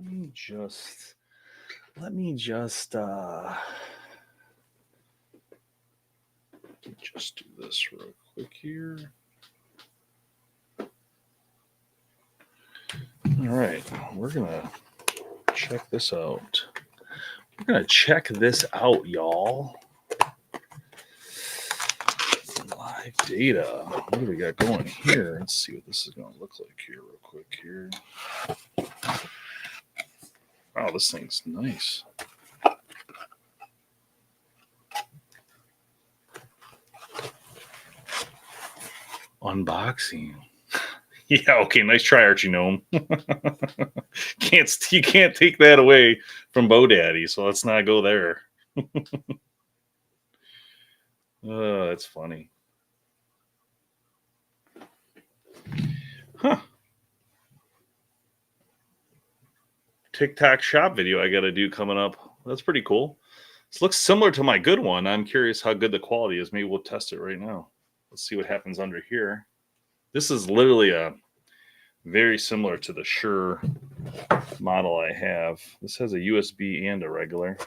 let me just do this real quick here. All right, we're gonna check this out. We're gonna check this out, y'all. Live data. What do we got going here? Let's see what this is gonna look like here, real quick here. Wow, this thing's nice. Unboxing. Yeah, okay, nice try, Archie Gnome. You can't take that away from BoDaddy, so let's not go there. Oh, that's funny. Huh. TikTok shop video I got to do coming up. That's pretty cool. This looks similar to my good one. I'm curious how good the quality is. Maybe we'll test it right now. Let's see what happens under here. This is literally a very similar to the Shure model I have. This has a USB and a regular.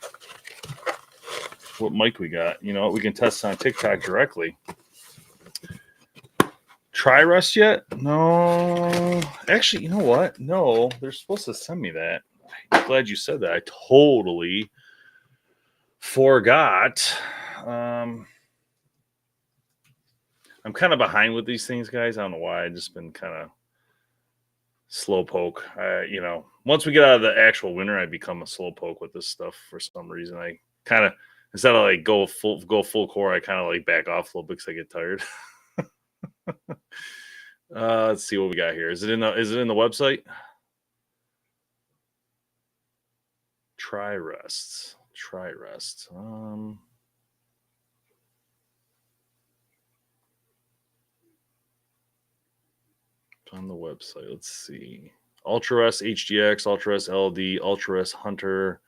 What mic we got? You know, we can test on TikTok directly. Try Rust yet? No. Actually, you know what? No, they're supposed to send me that. I'm glad you said that. I totally forgot. I'm kind of behind with these things, guys. I don't know why. I've just been kind of slowpoke. You know, once we get out of the actual winter, I become a slowpoke with this stuff for some reason. I kind of, instead of like go full core, I kind of like back off a little bit because I get tired. Let's see what we got here. Is it in the website? Try Rust. On the website, let's see. UltraRust HDX, UltraRust LD, UltraRust Hunter,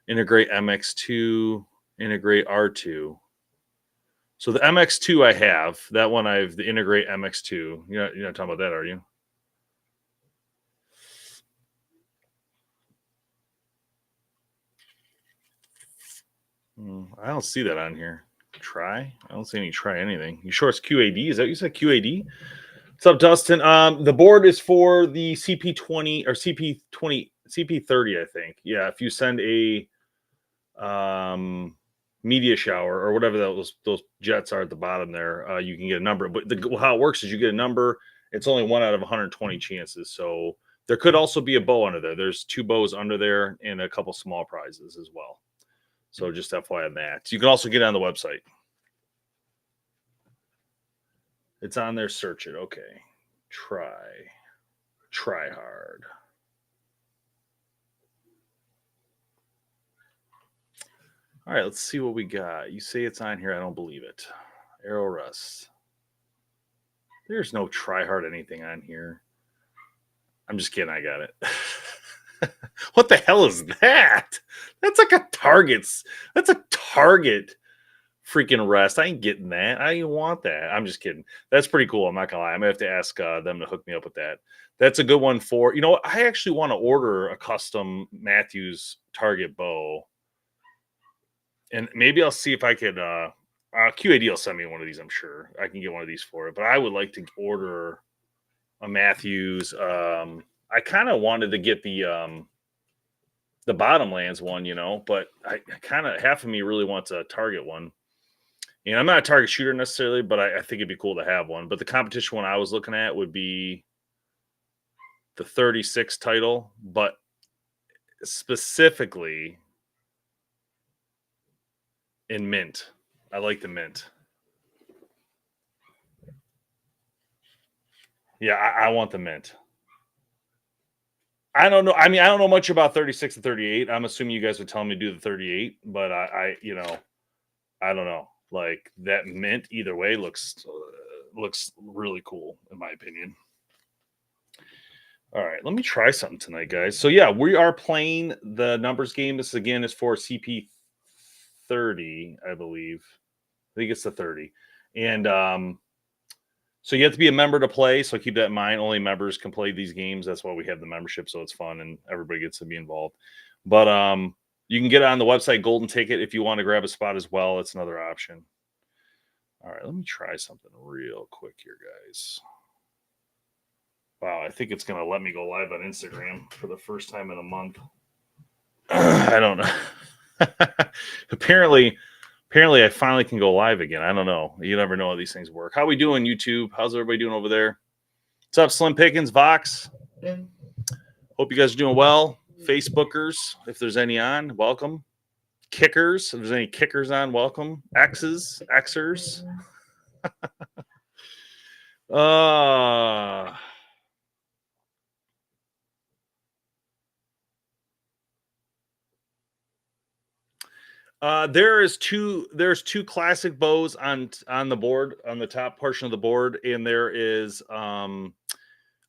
integrate MX2, integrate R2. So the MX2 I have, that one I have the integrate MX2. You're not talking about that, are you? I don't see that on here. Try? I don't see any try anything. You sure it's QAD? Is that what you said, QAD? What's up, Dustin? The board is for the CP20 or CP30, I think. Yeah, if you send a media shower or whatever those jets are at the bottom there, you can get a number. But how it works is you get a number. It's only 1 out of 120 chances. So there could also be a bow under there. There's 2 bows under there and a couple small prizes as well. So just FYI on that. You can also get on the website. It's on there. Search it. Okay. Try hard. All right, let's see what we got. You say it's on here. I don't believe it. Arrow Rust. There's no try hard anything on here. I'm just kidding. I got it. What the hell is that? That's like a Target's. That's a Target freaking Rest. I ain't getting that. I didn't want that. I'm just kidding. That's pretty cool. I'm not gonna lie. I'm gonna have to ask them to hook me up with that. That's a good one for, you know what? I actually want to order a custom Matthews Target bow. And maybe I'll see if I could QAD will send me one of these. I'm sure I can get one of these for it, but I would like to order a Matthews. I kind of wanted to get the Bottomlands one, you know, but I kind of, half of me really wants a Target one. And I'm not a Target shooter necessarily, but I think it'd be cool to have one. But the competition one I was looking at would be the 36 title, but specifically in mint. I like the mint. Yeah, I want the mint. I don't know. I mean, I don't know much about 36 and 38. I'm assuming you guys would tell me to do the 38, but I you know, I don't know. Like that mint either way looks really cool in my opinion. All right, let me try something tonight, guys. So yeah, we are playing the numbers game. This again is for CP30, I believe. I think it's the 30. And So you have to be a member to play. So keep that in mind. Only members can play these games. That's why we have the membership. So it's fun and everybody gets to be involved. But you can get it on the website Golden Ticket if you want to grab a spot as well. It's another option. All right, let me try something real quick here, guys. Wow, I think it's going to let me go live on Instagram for the first time in a month. I don't know. apparently I finally can go live again. I don't know. You never know how these things work. How we doing, YouTube? How's everybody doing over there? What's up, Slim Pickens, Vox? Hope you guys are doing well. Facebookers, if there's any on, welcome. Kickers, if there's any kickers on, welcome. Xers. There's two classic bows on the board, on the top portion of the board, and there is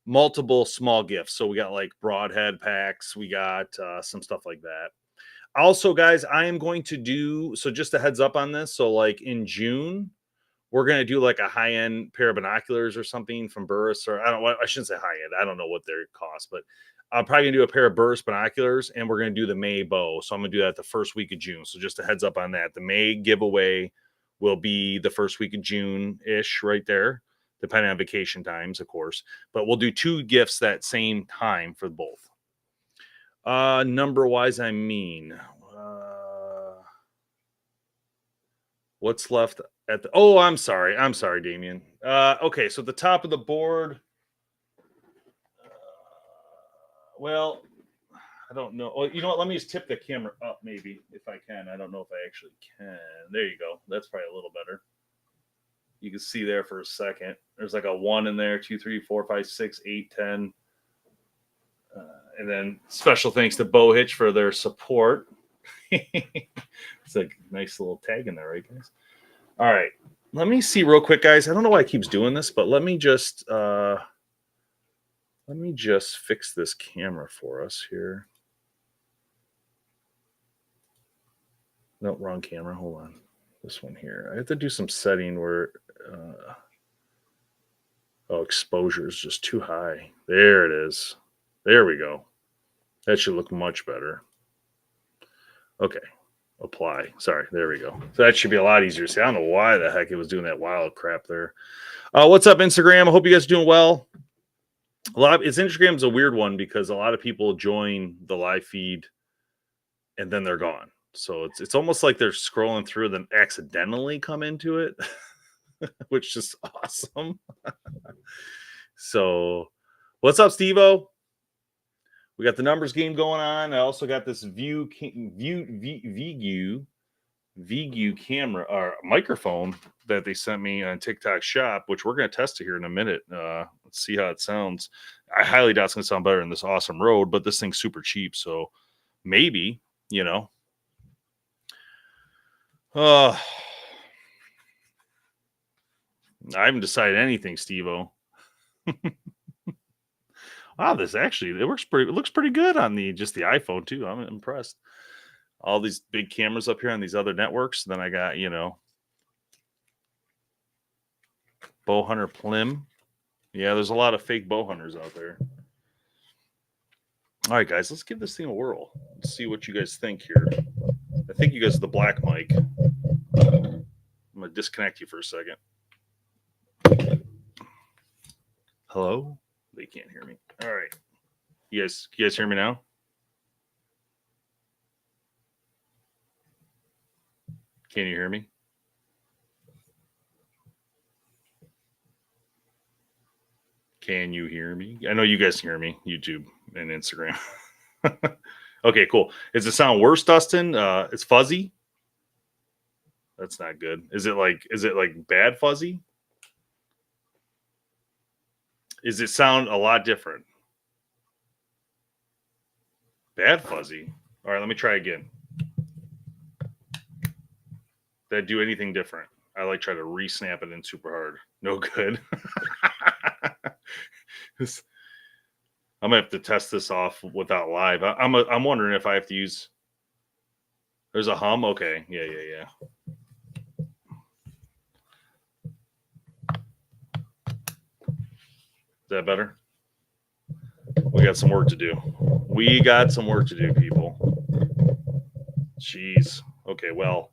multiple small gifts. So we got like broadhead packs, we got some stuff like that. Also, guys, I am going to do, so just a heads up on this. So like in June, we're going to do like a high-end pair of binoculars or something from Burris, or I shouldn't say high-end. I don't know what their cost, but I'm probably going to do a pair of Burris binoculars, and we're going to do the May bow. So I'm going to do that the first week of June. So just a heads up on that. The May giveaway will be the first week of June-ish right there, depending on vacation times, of course. But we'll do 2 gifts that same time for both. Number-wise, I mean, what's left at the... Oh, I'm sorry, Damien. Okay, so at the top of the board... well, I don't know. Oh, you know what? Let me just tip the camera up, maybe, if I can. I don't know if I actually can. There you go. That's probably a little better. You can see there for a second. There's like a 1 in there, 2, 3, 4, 5, 6, 8, 10. And then special thanks to Bow Hitch for their support. It's like a nice little tag in there, right, guys? All right. Let me see real quick, guys. I don't know why it keeps doing this, but let me just fix this camera for us here. No, wrong camera. Hold on. This one here. I have to do some setting where exposure is just too high. There it is. There we go. That should look much better. Okay. Apply. Sorry. There we go. So that should be a lot easier to see. I don't know why the heck it was doing that wild crap there. What's up, Instagram? I hope you guys are doing well. Instagram's a weird one because a lot of people join the live feed and then they're gone. So it's almost like they're scrolling through and then accidentally come into it, which is awesome. So what's up, Steve-O? We got the numbers game going on. I also got this VGU camera or microphone that they sent me on TikTok Shop, which we're going to test it here in a minute. Let's see how it sounds. I highly doubt it's going to sound better in this awesome Rode, but this thing's super cheap. So maybe, you know. I haven't decided anything, Steve-O. Wow, this actually it looks pretty good on the iPhone too. I'm impressed. All these big cameras up here on these other networks. Then I got, bow hunter Plim. Yeah, there's a lot of fake bow hunters out there. All right, guys, let's give this thing a whirl. Let's see what you guys think here. I think you guys are the black mic. I'm gonna disconnect you for a second. Hello? They can't hear me. All right. You guys hear me now? Can you hear me? Can you hear me? I know you guys can hear me, YouTube and Instagram. Okay, cool. Does it sound worse, Dustin? It's fuzzy. That's not good. Is it like bad fuzzy? Does it sound a lot different? Bad fuzzy. All right, let me try again. Did I do anything different? I try to re-snap it in super hard. No good. I'm gonna have to test this off without live. I'm wondering if I have to use. There's a hum. Okay, yeah. that better? We got some work to do. We got some work to do, people. Jeez. Okay, well,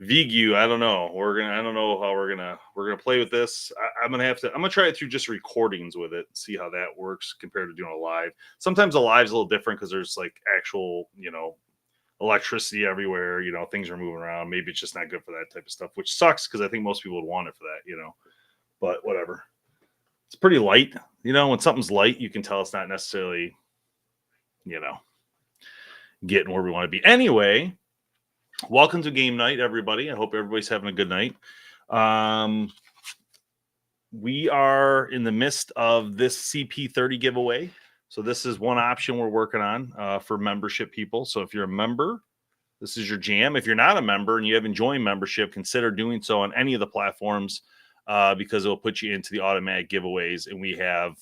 VGU, I don't know. I don't know how we're gonna play with this. I'm gonna try it through just recordings with it, see how that works compared to doing a live. Sometimes a live's a little different because there's like actual, electricity everywhere, things are moving around. Maybe it's just not good for that type of stuff, which sucks because I think most people would want it for that, but whatever. It's pretty light. When something's light, you can tell it's not necessarily, getting where we want to be. Anyway, welcome to game night, everybody. I hope everybody's having a good night. We are in the midst of this CP30 giveaway. So this is one option we're working on for membership people. So if you're a member, this is your jam. If you're not a member and you haven't joined membership, consider doing so on any of the platforms because it will put you into the automatic giveaways. And we have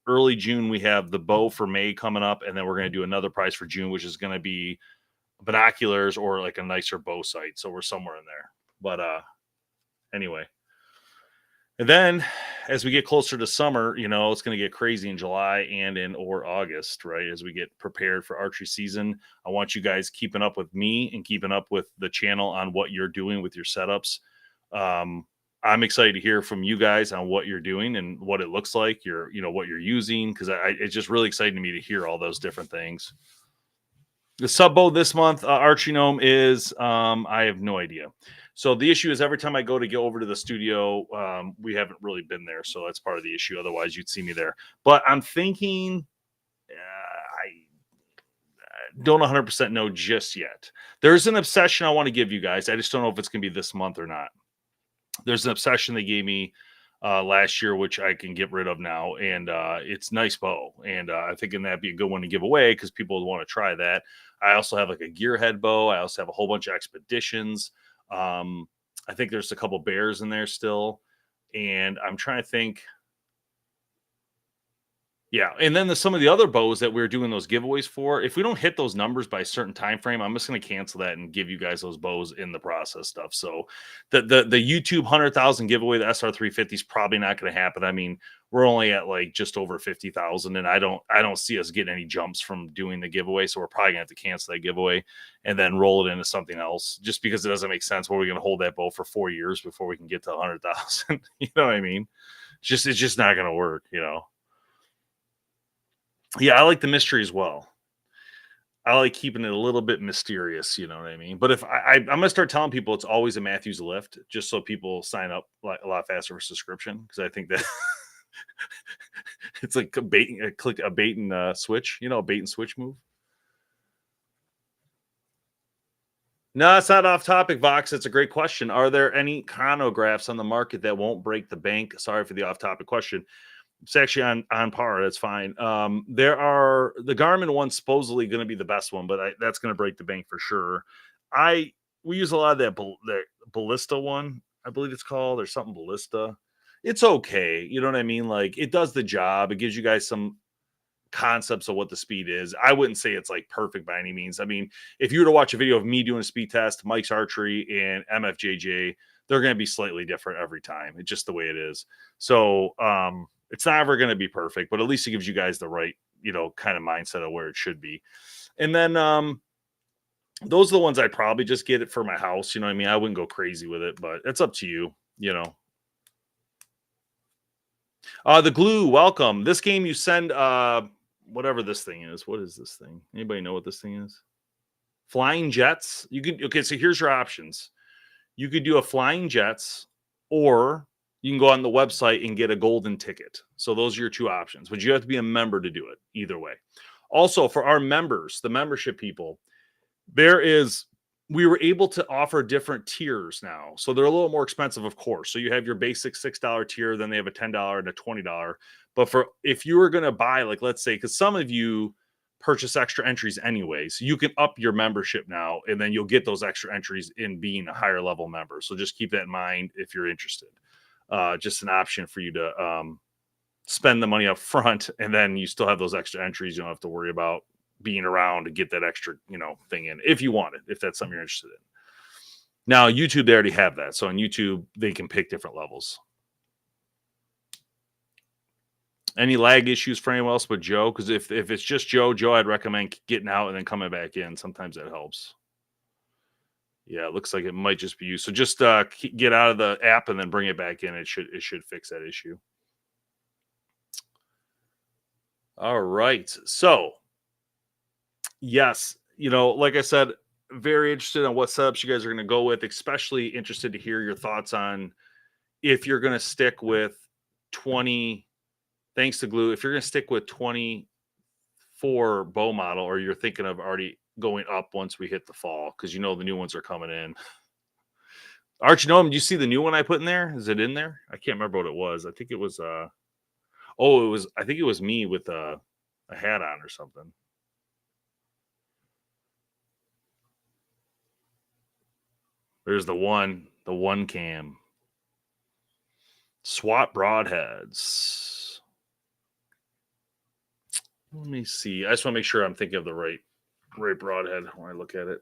early June, we have the bow for May coming up. And then we're going to do another prize for June, which is going to be binoculars or like a nicer bow sight. So we're somewhere in there. But anyway. And then as we get closer to summer, it's going to get crazy in July and or August, right? As we get prepared for archery season, I want you guys keeping up with me and keeping up with the channel on what you're doing with your setups. I'm excited to hear from you guys on what you're doing and what it looks like, what you're using, because it's just really exciting to me to hear all those different things. The sub bow this month, Archie Gnome, is I have no idea. So the issue is every time I go over to the studio, we haven't really been there. So that's part of the issue. Otherwise, you'd see me there. But I'm thinking I don't 100% know just yet. There's an obsession I want to give you guys. I just don't know if it's going to be this month or not. There's an obsession they gave me last year, which I can get rid of now. And it's nice bow. And I think that'd be a good one to give away because people would want to try that. I also have like a gearhead bow. I also have a whole bunch of expeditions. I think there's a couple bears in there still. And I'm trying to think. Yeah. And then some of the other bows that we're doing those giveaways for, if we don't hit those numbers by a certain time frame, I'm just going to cancel that and give you guys those bows in the process stuff. So the YouTube 100,000 giveaway, the SR350 is probably not going to happen. I mean, we're only at like just over 50,000 and I don't see us getting any jumps from doing the giveaway. So we're probably gonna have to cancel that giveaway and then roll it into something else just because it doesn't make sense. Where we're going to hold that bow for 4 years before we can get to 100,000. You know what I mean? It's just not going to work, Yeah, I like the mystery as well. I like keeping it a little bit mysterious, you know what I mean? But if I'm going to start telling people it's always a Matthews lift, just so people sign up a lot faster for subscription, because I think that it's like a bait and switch, a bait and switch move. No, it's not off topic, Vox. It's a great question. Are there any chronographs on the market that won't break the bank? Sorry for the off topic question. It's actually on par. That's fine. There are the Garmin one supposedly going to be the best one, but that's going to break the bank for sure. We use a lot of that Ballista one, I believe it's called, or something Ballista. It's okay. You know what I mean? Like it does the job. It gives you guys some concepts of what the speed is. I wouldn't say it's like perfect by any means. I mean, if you were to watch a video of me doing a speed test, Mike's archery, and MFJJ, they're going to be slightly different every time. It's just the way it is. So, it's not ever going to be perfect, but at least it gives you guys the right, kind of mindset of where it should be. And then those are the ones I'd probably just get it for my house. You know what I mean? I wouldn't go crazy with it, but it's up to you, The glue, welcome. This game you send whatever this thing is. What is this thing? Anybody know what this thing is? Flying jets. Okay, so here's your options. You could do a flying jets, or you can go on the website and get a golden ticket. So those are your two options, but you have to be a member to do it either way. Also, for our members, the membership people, we were able to offer different tiers now. So they're a little more expensive, of course. So you have your basic $6 tier, then they have a $10 and a $20. But if you were going to buy, like, let's say, because some of you purchase extra entries anyways, you can up your membership now, and then you'll get those extra entries in being a higher level member. So just keep that in mind if you're interested. Just an option for you to spend the money up front, and then you still have those extra entries. You don't have to worry about being around to get that extra, thing in if you want it, if that's something you're interested in. Now, YouTube, they already have that. So on YouTube, they can pick different levels. Any lag issues for anyone else but Joe? Because if it's just Joe, I'd recommend getting out and then coming back in. Sometimes that helps. Yeah, it looks like it might just be you. So just get out of the app and then bring it back in. It should fix that issue. All right. So yes, like I said, very interested on what setups you guys are going to go with. Especially interested to hear your thoughts on if you're going to stick with 20. Thanks to glue, if you're going to stick with 24 bow model, or you're thinking of already going up once we hit the fall, because the new ones are coming in. Archie Gnome, do you see the new one I put in there? Is it in there? I can't remember what it was. I think it was I think it was me with a hat on or something. There's the one cam. SWAT broadheads. Let me see. I just want to make sure I'm thinking of the right broadhead when I look at it.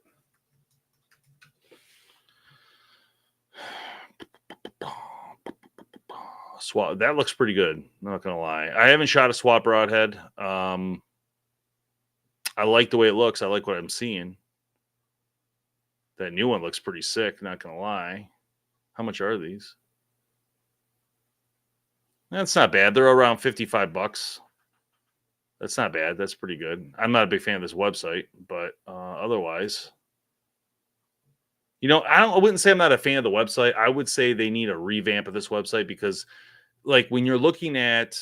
SWAT, that looks pretty good. Not gonna lie, I haven't shot a SWAT broadhead. I like the way it looks. I like what I'm seeing. That new one looks pretty sick. Not gonna lie. How much are these? That's not bad. They're around $55. That's not bad. That's pretty good. I'm not a big fan of this website, but otherwise, I wouldn't say I'm not a fan of the website. I would say they need a revamp of this website, because, like, when you're looking at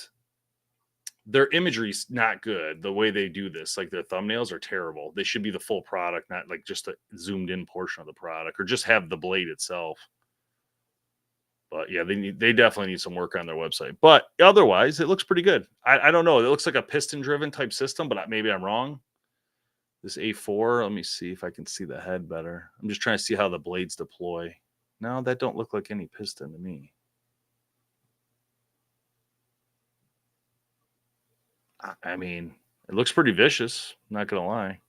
their imagery's not good. The way they do this, like, their thumbnails are terrible. They should be the full product, not like just a zoomed in portion of the product, or just have the blade itself. But yeah, they definitely need some work on their website. But otherwise, it looks pretty good. I don't know. It looks like a piston driven type system, but maybe I'm wrong. This A4, let me see if I can see the head better. I'm just trying to see how the blades deploy. No, that don't look like any piston to me. I mean, it looks pretty vicious. Not gonna lie.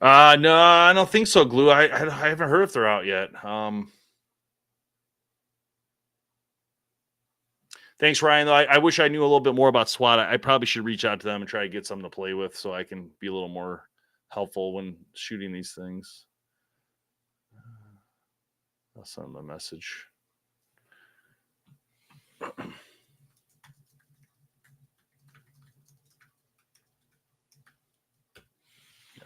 No, I don't think so. Glue. I haven't heard if they're out yet. Thanks, Ryan. Though I wish I knew a little bit more about SWAT. I probably should reach out to them and try to get something to play with, so I can be a little more helpful when shooting these things. I'll send them a message.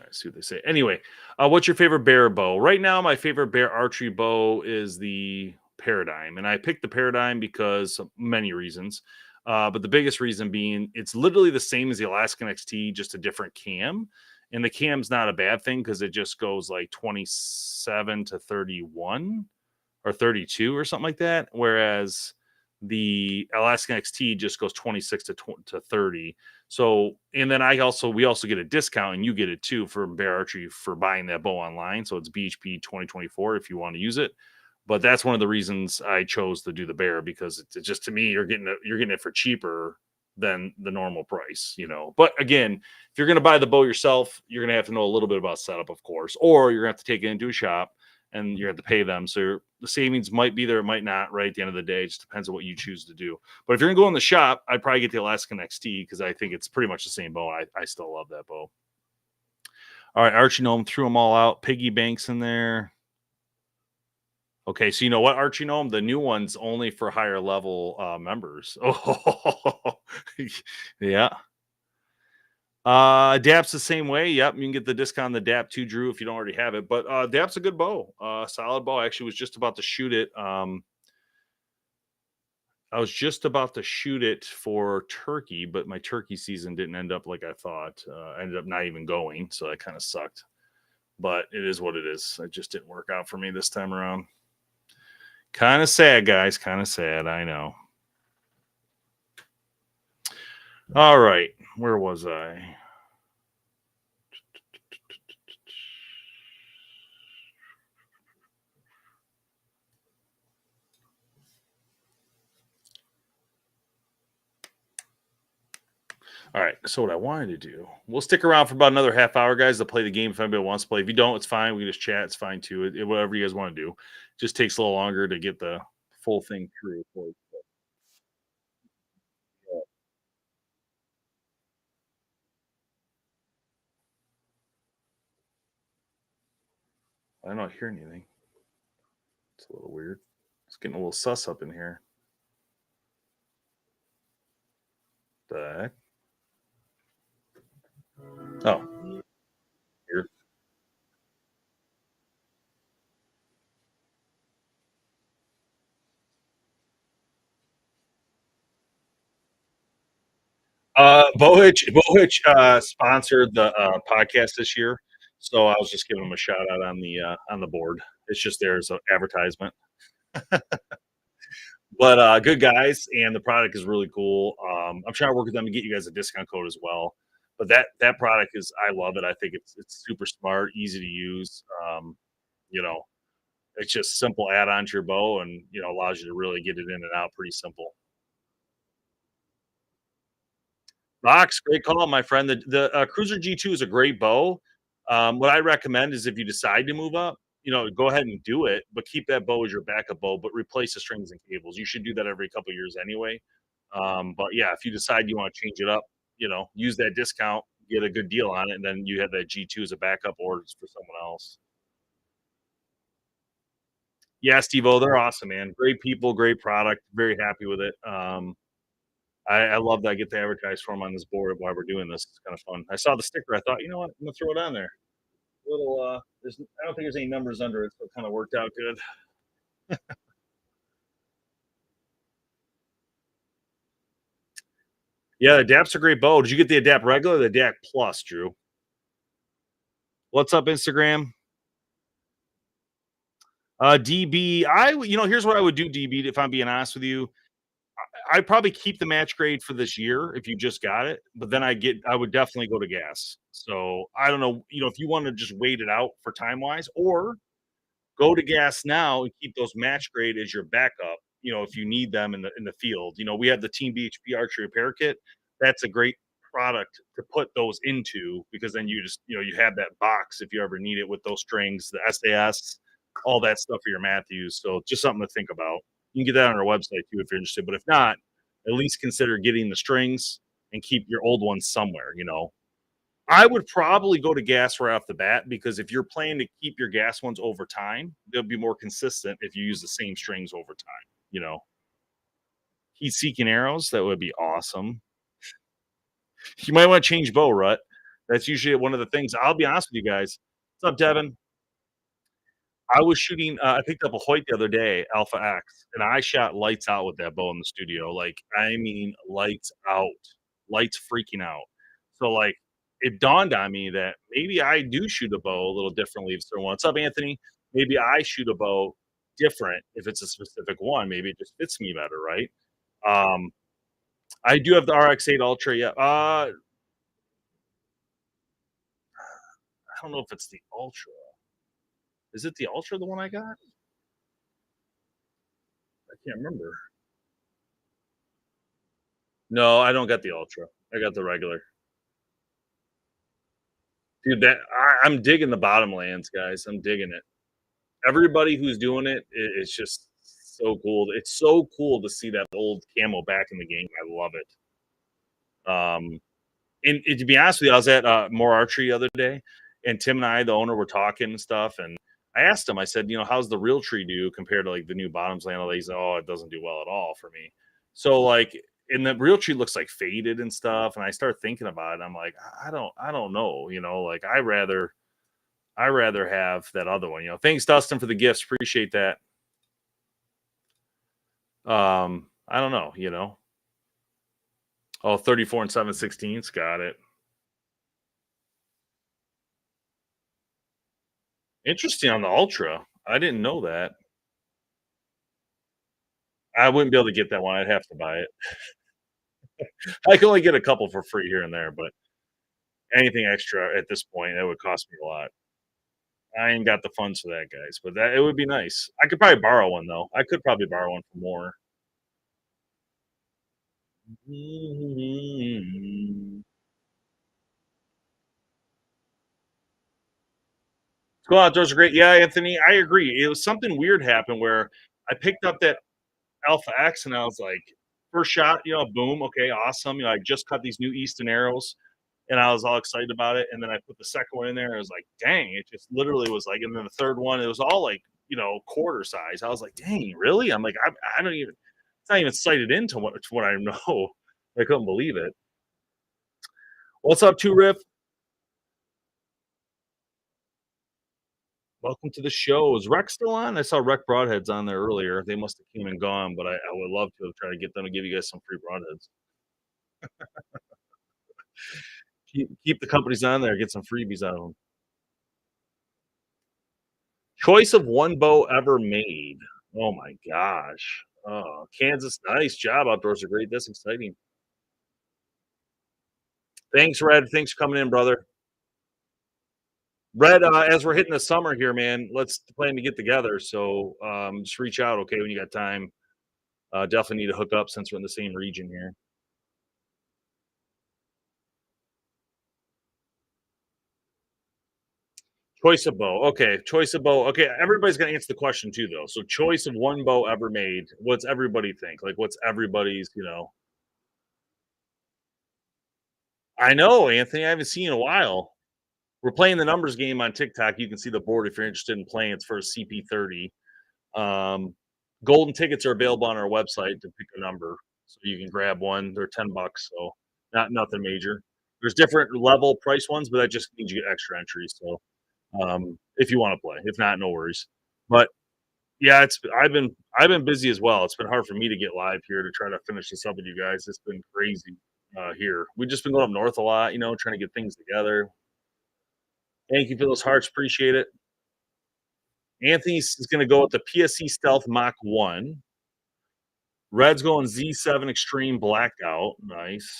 See what they say. Anyway, what's your favorite bear bow? Right now, my favorite bear archery bow is the Paradigm, and I picked the Paradigm because of many reasons. But the biggest reason being, it's literally the same as the Alaskan XT, just a different cam. And the cam's not a bad thing, because it just goes like 27 to 31 or 32 or something like that. Whereas the Alaskan XT just goes 26 to 30. So, and then we also get a discount, and you get it too, for Bear Archery, for buying that bow online. So it's BHP 2024 if you want to use it. But that's one of the reasons I chose to do the Bear, because it's just, to me, you're getting it for cheaper than the normal price, But again, if you're going to buy the bow yourself, you're going to have to know a little bit about setup, of course, or you're going to have to take it into a shop and you have to pay them. So the savings might be there, it might not, right? At the end of the day, it just depends on what you choose to do. But if you're going to go in the shop, I'd probably get the Alaskan XT, because I think it's pretty much the same bow. I still love that bow. All right, Archie Gnome threw them all out. Piggy Banks in there. Okay, so you know what, Archie Gnome? The new one's only for higher level members. Oh, yeah. DAP's the same way. Yep, you can get the discount on the DAP 2, Drew, if you don't already have it. But DAP's a good bow, solid bow. I actually was just about to shoot it. I was just about to shoot it for turkey, but my turkey season didn't end up like I thought. I ended up not even going, so that kind of sucked. But it is what it is. It just didn't work out for me this time around. Kind of sad, guys. Kind of sad. I know. All right. Where was I? All right. So what I wanted to do, we'll stick around for about another half hour, guys, to play the game if anybody wants to play. If you don't, it's fine. We can just chat. It's fine too. Whatever you guys want to do. Just takes a little longer to get the full thing through. I don't hear anything. It's a little weird. It's getting a little sus up in here. The heck? Oh, weird. Bohich sponsored the podcast this year, so I was just giving him a shout out on the board. It's just there as an advertisement. But good guys, and the product is really cool. I'm trying to work with them to get you guys a discount code as well. But that product is, I love it. I think it's super smart, easy to use. You know, it's just simple add on to your bow, and allows you to really get it in and out pretty simple. Box, great call, my friend. The Cruiser G2 is a great bow. What I recommend is if you decide to move up, go ahead and do it, but keep that bow as your backup bow, but replace the strings and cables. You should do that every couple of years anyway. But yeah, if you decide you want to change it up, use that discount, get a good deal on it, and then you have that G2 as a backup or it's for someone else. Yeah, Steve O, they're awesome, man. Great people, great product. Very happy with it. I love that I get to advertise for them on this board while we're doing this. It's kind of fun. I saw the sticker. I thought, you know what? I'm gonna throw it on there. Little, I don't think there's any numbers under it, so it kind of worked out good. Yeah, the Adapt's a great bow. Did you get the Adapt regular or the Adapt Plus, Drew? What's up, Instagram? DB, here's what I would do, DB, if I'm being honest with you. I'd probably keep the match grade for this year if you just got it, but then I would definitely go to gas. So I don't know, if you want to just wait it out for time wise, or go to gas now and keep those match grade as your backup. If you need them in the field. We have the Team BHP archery repair kit. That's a great product to put those into because then you just you have that box if you ever need it with those strings, the SAS, all that stuff for your Matthews. So just something to think about. You can get that on our website too if you're interested. But if not, at least consider getting the strings and keep your old ones somewhere. I would probably go to gas right off the bat because if you're planning to keep your gas ones over time, they'll be more consistent if you use the same strings over time. You know, heat seeking arrows, that would be awesome. You might want to change bow rut. That's usually one of the things. I'll be honest with you guys. What's up, Devin? I was shooting. I picked up a Hoyt the other day, Alpha X, and I shot lights out with that bow in the studio. Like, I mean, lights out, lights freaking out. So, like, it dawned on me that maybe I do shoot a bow a little differently. If someone, what's up, Anthony? Maybe I shoot a bow different if it's a specific one. Maybe it just fits me better, right? Um, I do have the RX-8 Ultra. Yeah. I don't know if it's the Ultra. Is it the Ultra, the one I got? I can't remember. No, I don't got the Ultra. I got the regular. Dude, I'm digging the bottomlands, guys. I'm digging it. Everybody who's doing it, it's just so cool. It's so cool to see that old camo back in the game. I love it. And to be honest with you, I was at More Archery the other day, and Tim and I, the owner, were talking and stuff. And I asked him, I said, how's the real tree do compared to like the new bottoms land? He said, oh, it doesn't do well at all for me. So like, and the real tree looks like faded and stuff. And I start thinking about it. I'm like, I don't know. Like I rather have that other one. Thanks Dustin for the gifts. Appreciate that. I don't know. Oh, 34 and 7/16. Got it. Interesting on the Ultra. I didn't know that. I wouldn't be able to get that one. I'd have to buy it. I can only get a couple for free here and there, but anything extra at this point, that would cost me a lot. I ain't got the funds for that, guys. But it would be nice. I could probably borrow one though. I could probably borrow one for more. School outdoors are great. Yeah, Anthony, I agree. It was something weird happened where I picked up that Alpha X and I was like, first shot, boom, okay, awesome. I just cut these new Easton arrows and I was all excited about it. And then I put the second one in there. And I was like, dang, it just literally was like, and then the third one, it was all like, quarter size. I was like, dang, really? I'm like, I don't even, it's not even sighted into what I know. I couldn't believe it. What's up, Two Riff? Welcome to the show. Is Rex still on? I saw Rec Broadheads on there earlier. They must have came and gone, but I would love to try to get them to give you guys some free broadheads. Keep the companies on there, get some freebies out of them. Choice of one bow ever made. Oh my gosh. Oh, Kansas, nice job. Outdoors are great. That's exciting. Thanks, Red. Thanks for coming in, brother. Red, as we're hitting the summer here, man, let's plan to get together. So just reach out, okay, when you got time. Definitely need to hook up since we're in the same region here. Choice of bow. Okay, choice of bow. Okay, everybody's gonna answer the question too, though. So, choice of one bow ever made. What's everybody think? Like, what's everybody's? I know, Anthony. I haven't seen you in a while. We're playing the numbers game on TikTok. You can see the board if you're interested in playing. It's for a CP30. Um, Golden tickets are available on our website to pick a number, so you can grab one. They're $10, so nothing major. There's different level price ones, but that just means you get extra entries. So if you want to play. If not, no worries. But yeah, I've been busy as well. It's been hard for me to get live here to try to finish this up with you guys. It's been crazy here. We've just been going up north a lot, trying to get things together. Thank you for those hearts. Appreciate it. Anthony's is going to go with the PSC Stealth Mach 1. Red's going Z7 Extreme Blackout. Nice.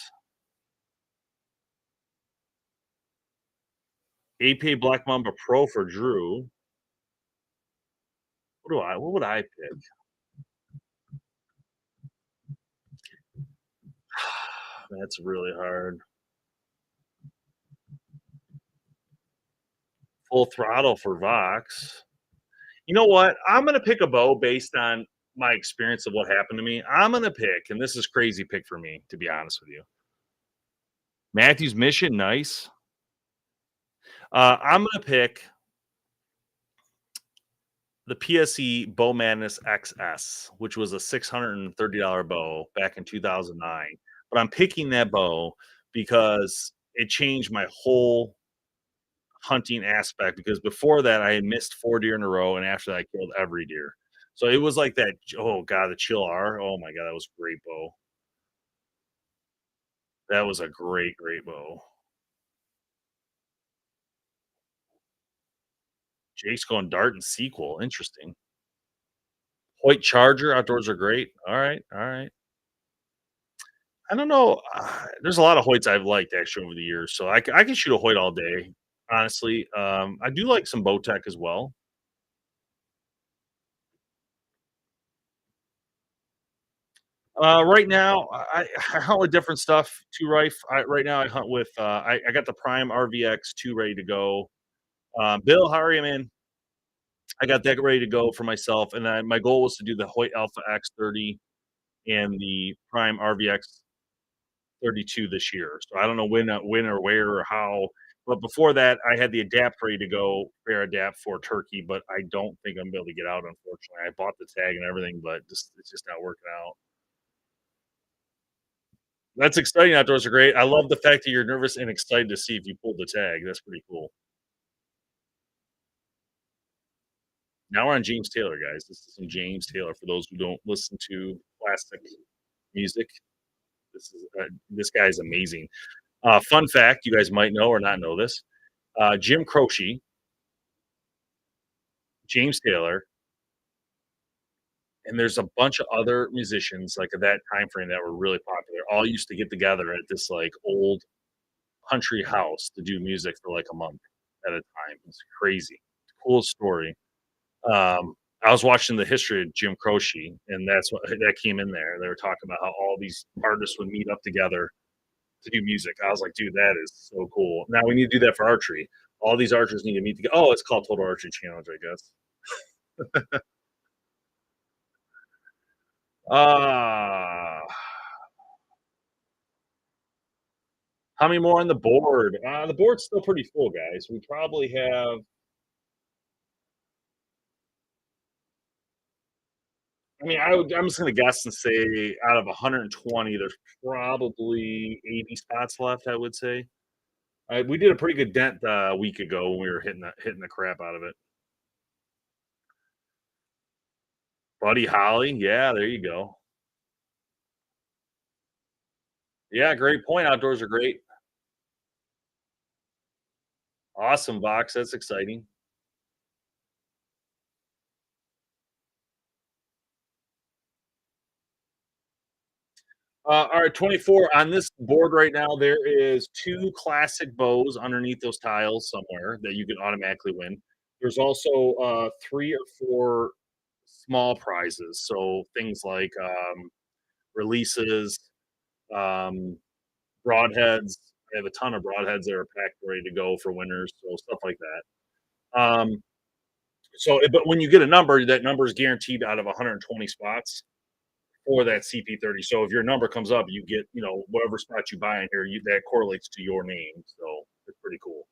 AP Black Mamba Pro for Drew. What would I pick? That's really hard. Full throttle for Vox. You know what? I'm gonna pick a bow based on my experience of what happened to me. I'm gonna pick, and this is crazy pick for me, to be honest with you. Matthew's Mission, nice. I'm gonna pick the PSE Bow Madness XS, which was a $630 bow back in 2009. But I'm picking that bow because it changed my whole hunting aspect. Because before that, I had missed 4 deer in a row, and after that, I killed every deer. So it was like that. Oh god, the Chill R. Oh my god, that was a great bow. That was a great bow. Jake's going Dart and sequel. Interesting. Hoyt Charger outdoors are great. All right, all right. I don't know. There's a lot of Hoyts I've liked actually over the years, so I can shoot a Hoyt all day. Honestly, I do like some Bowtech as well. Right now, I hunt with different stuff. Two Rife. Right now, I hunt with. I got the Prime RVX two ready to go. Bill, how are you, man? I got that ready to go for myself, and my goal was to do the Hoyt Alpha X30 and the Prime RVX 32 this year. So I don't know when or where or how. But before that, I had the adapt ready to go, fair adapt for Turkey, but I don't think I'm gonna be able to get out. Unfortunately, I bought the tag and everything, but it's just not working out. That's exciting. Outdoors are great. I love the fact that you're nervous and excited to see if you pulled the tag. That's pretty cool. Now we're on James Taylor, guys. This is some James Taylor. For those who don't listen to classic music, this guy is amazing. Fun fact: you guys might know or not know this. Jim Croce, James Taylor, and there's a bunch of other musicians like at that time frame that were really popular. All used to get together at this like old country house to do music for like a month at a time. It's crazy. Cool story. I was watching the history of Jim Croce, and that's what that came in there. They were talking about how all these artists would meet up together to do music. I was like, dude, that is so cool. Now we need to do that for archery. All these archers need to meet together. Oh, it's called Total Archery Challenge, I guess. Ah, how many more on the board? The board's still pretty full, guys. We probably have. I mean, I'm just gonna guess and say out of 120, there's probably 80 spots left. I would say. We did a pretty good dent a week ago when we were hitting the crap out of it. Buddy Holly, yeah, there you go. Yeah, great point. Outdoors are great. Awesome, Vox. That's exciting. All right, 24 on this board right now. There is two classic bows underneath those tiles somewhere that you can automatically win. There's also three or four small prizes, so things like releases, um, broadheads. I have a ton of broadheads that are packed ready to go for winners, so stuff like that. But when you get a number, that number is guaranteed out of 120 spots for that CP30. So if your number comes up, you get, whatever spot you buy in here, that correlates to your name. So it's pretty cool.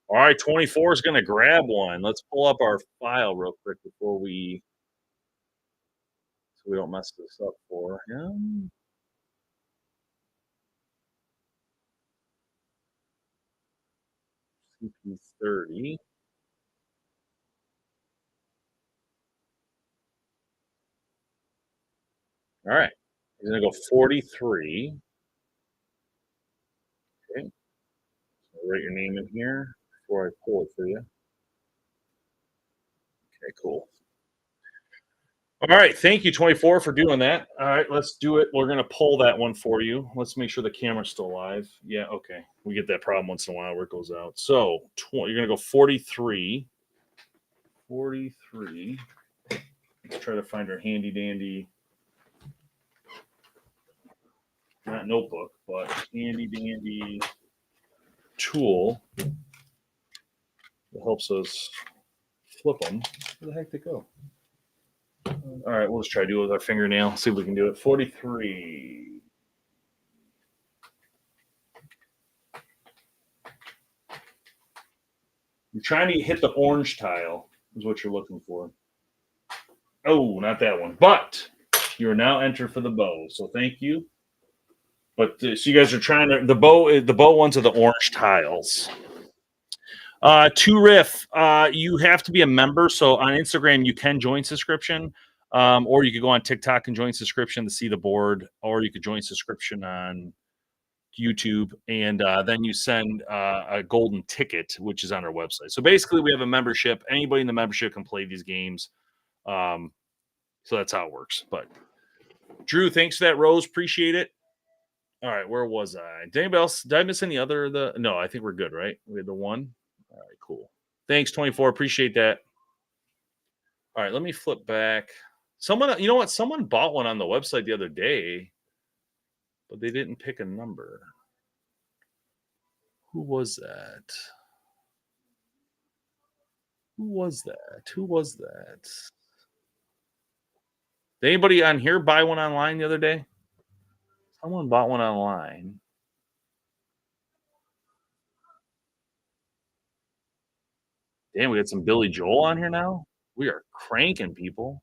All right, 24 is going to grab one. Let's pull up our file real quick before so we don't mess this up for him. CP30. All right. He's going to go 43. Okay. So write your name in here before I pull it for you. Okay, cool. All right, thank you, 24, for doing that. All right, let's do it. We're gonna pull that one for you. Let's make sure the camera's still live. Yeah, okay. We get that problem once in a while where it goes out. So you're gonna go 43. 43. Let's try to find our handy dandy, not notebook, but handy dandy tool that helps us flip them. Where the heck did it go? All right, we'll just try to do it with our fingernail. See if we can do it. 43. You're trying to hit the orange tile, is what you're looking for. Oh, not that one. But you are now entered for the bow. So thank you. But so you guys are trying to the bow ones are the orange tiles. To riff, you have to be a member. So on Instagram, you can join subscription, or you could go on TikTok and join subscription to see the board, or you could join subscription on YouTube, and then you send a golden ticket, which is on our website. So basically, we have a membership. Anybody in the membership can play these games. Um, so that's how it works. But Drew, thanks for that, Rose. Appreciate it. All right, where was I? Did anybody else? Did I miss any other? No, I think we're good, right? We had the one. All right, cool. Thanks, 24. Appreciate that. All right, let me flip back. Someone, you know what? Someone bought one on the website the other day, but they didn't pick a number. Who was that? Who was that? Who was that? Did anybody on here buy one online the other day? Someone bought one online. Damn, we got some Billy Joel on here now. We are cranking people.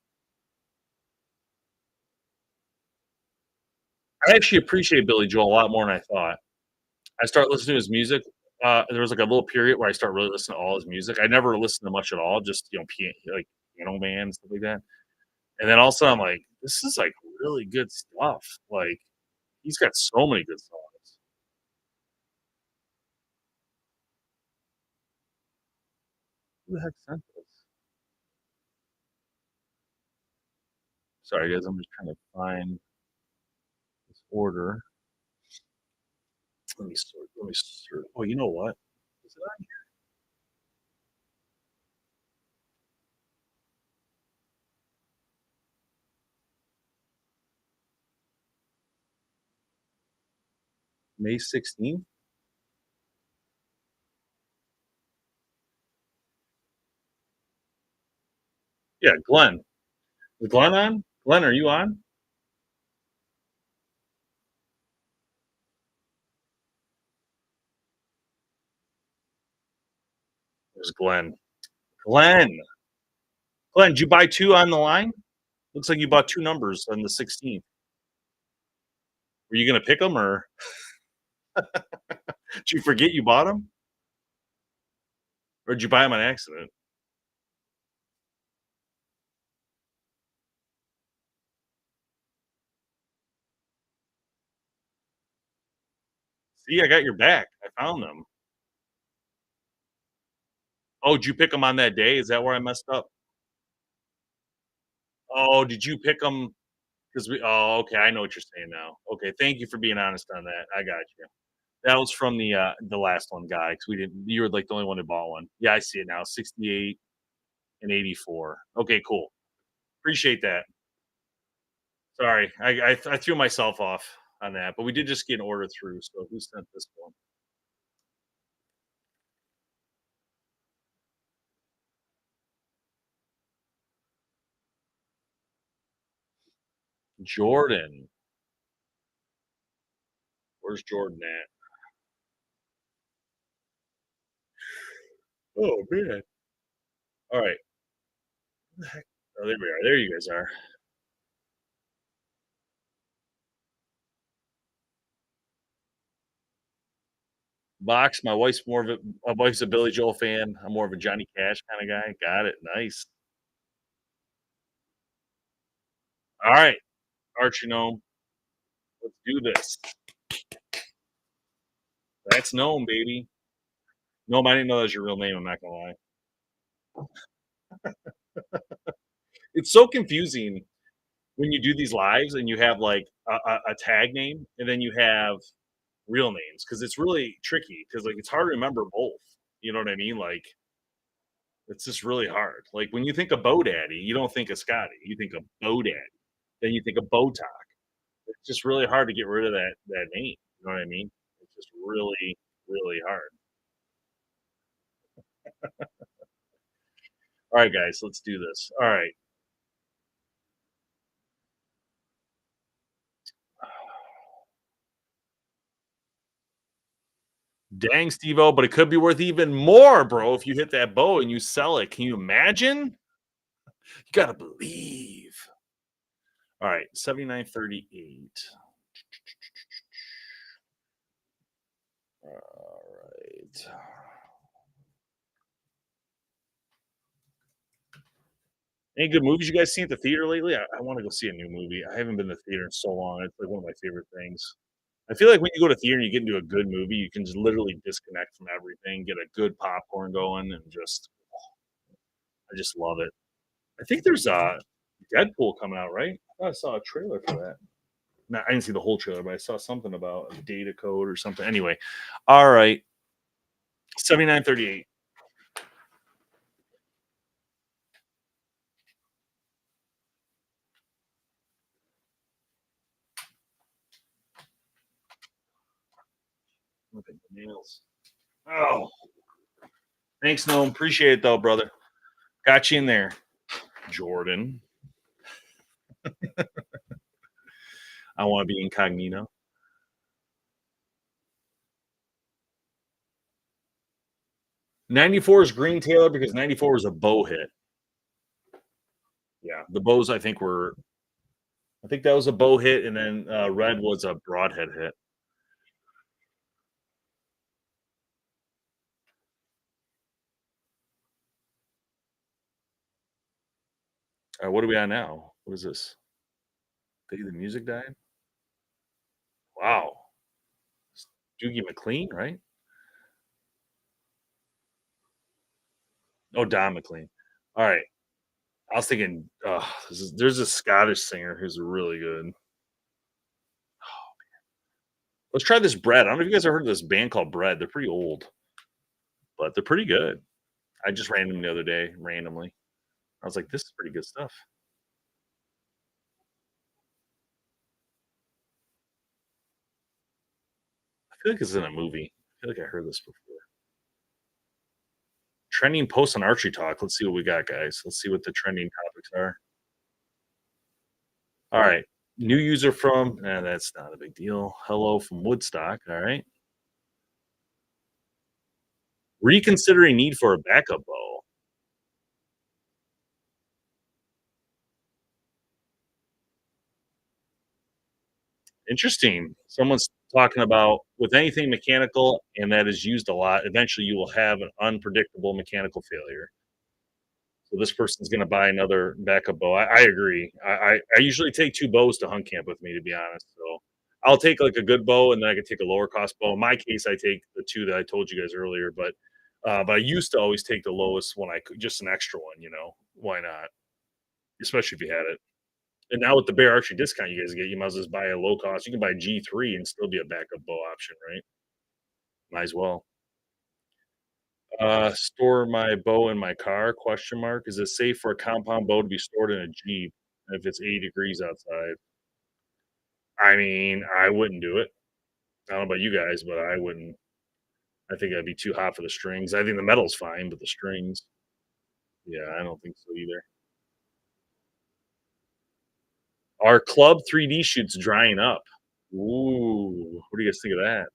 I actually appreciate Billy Joel a lot more than I thought. I started listening to his music. There was like a little period where I started really listening to all his music. I never listened to much at all, just like Piano Man and stuff like that. And then all of a sudden, I'm like, this is like really good stuff. Like he's got so many good songs. Who the heck sent this? Sorry, guys, I'm just trying to find this order. Let me sort. Let me sort. Oh, you know what? Is it on May 16th? Yeah, Glenn. Is Glenn on? Glenn, are you on? There's Glenn. Glenn. Glenn, did you buy 2 on the line? Looks like you bought 2 numbers on the 16th. Were you gonna pick them, or did you forget you bought them? Or did you buy them on accident? See, I got your back. I found them. Oh, did you pick them on that day? Is that where I messed up? Oh, did you pick them? Because we oh, okay, I know what you're saying now. Okay, thank you for being honest on that. I got you. That was from the last one guy, because we didn't you were, like, the only one who bought one. Yeah, I see it now, 68 and 84. Okay, cool. Appreciate that. Sorry, I threw myself off on that, but we did just get an order through, so who sent this one? Jordan. Where's Jordan at? Oh, man. Alright. What the heck? Oh, there we are. There you guys are. Box, my wife's a Billy Joel fan. I'm more of a Johnny Cash kinda guy. Got it, nice. Alright, Archie Gnome, let's do this. That's Gnome, baby. Gnome, I didn't know that was your real name, I'm not gonna lie. It's so confusing when you do these lives and you have, like, a tag name, and then you have real names, because it's really tricky, because, like, it's hard to remember both, you know what I mean? Like, it's just really hard. Like, when you think of Bo Daddy, you don't think of Scotty, you think of Bo Daddy, then you think of Botox. It's just really hard to get rid of that name, you know what I mean? It's just really, really hard. Alright, guys, let's do this. Alright. Dang, Steve-O, but it could be worth even more, bro, if you hit that bow and you sell it. Can you imagine? You gotta believe. Alright, 79.38. Alright. Any good movies you guys seen at the theater lately? I wanna go see a new movie. I haven't been to the theater in so long. It's, like, one of my favorite things. I feel like when you go to theater and you get into a good movie, you can just literally disconnect from everything, get a good popcorn going, and just I just love it. I think there's a Deadpool coming out, right? I thought I saw a trailer for that. No, I didn't see the whole trailer, but I saw something about a data code or something. Anyway, all right, 7938. Look at the nails. Oh, thanks, Noam. Appreciate it, though, brother. Got you in there, Jordan. I want to be incognito. 94 is Green Taylor because 94 was a bow hit. Yeah, the bows I think were. I think that was a bow hit, and then red was a broadhead hit. What are we on now? What is this? Think the music died? Wow. Doogie McLean, right? Oh, Don McLean. All right. I was thinking, there's a Scottish singer who's really good. Let's try this Bread. I don't know if you guys have heard of this band called Bread. They're pretty old, but they're pretty good. I just ran them the other day randomly. I was like, this is pretty good stuff. I feel like it's in a movie. I feel like I heard this before. Trending posts on Archery Talk. Let's see what we got, guys. Let's see what the trending topics are. All right. New user from, that's not a big deal. Hello from Woodstock. All right. Reconsidering need for a backup bow. Interesting. Someone's talking about with anything mechanical and that is used a lot, eventually you will have an unpredictable mechanical failure. So this person's going to buy another backup bow. I agree. I usually take two bows to hunt camp with me, to be honest. So I'll take like a good bow, and then I can take a lower cost bow. In my case, I take the two that I told you guys earlier, but I used to always take the lowest one I could, just an extra one. Why not? Especially if you had it. And now with the Bear Archery discount you guys get, you might as well just buy a low cost. You can buy G3 and still be a backup bow option, right? Might as well. Store my bow in my car? Question mark. Is it safe for a compound bow to be stored in a Jeep if it's 80 degrees outside? I mean, I wouldn't do it. I don't know about you guys, but I wouldn't. I think that'd be too hot for the strings. I think the metal's fine, but the strings, yeah, I don't think so either. Our club 3D shoots drying up. Ooh, what do you guys think of that?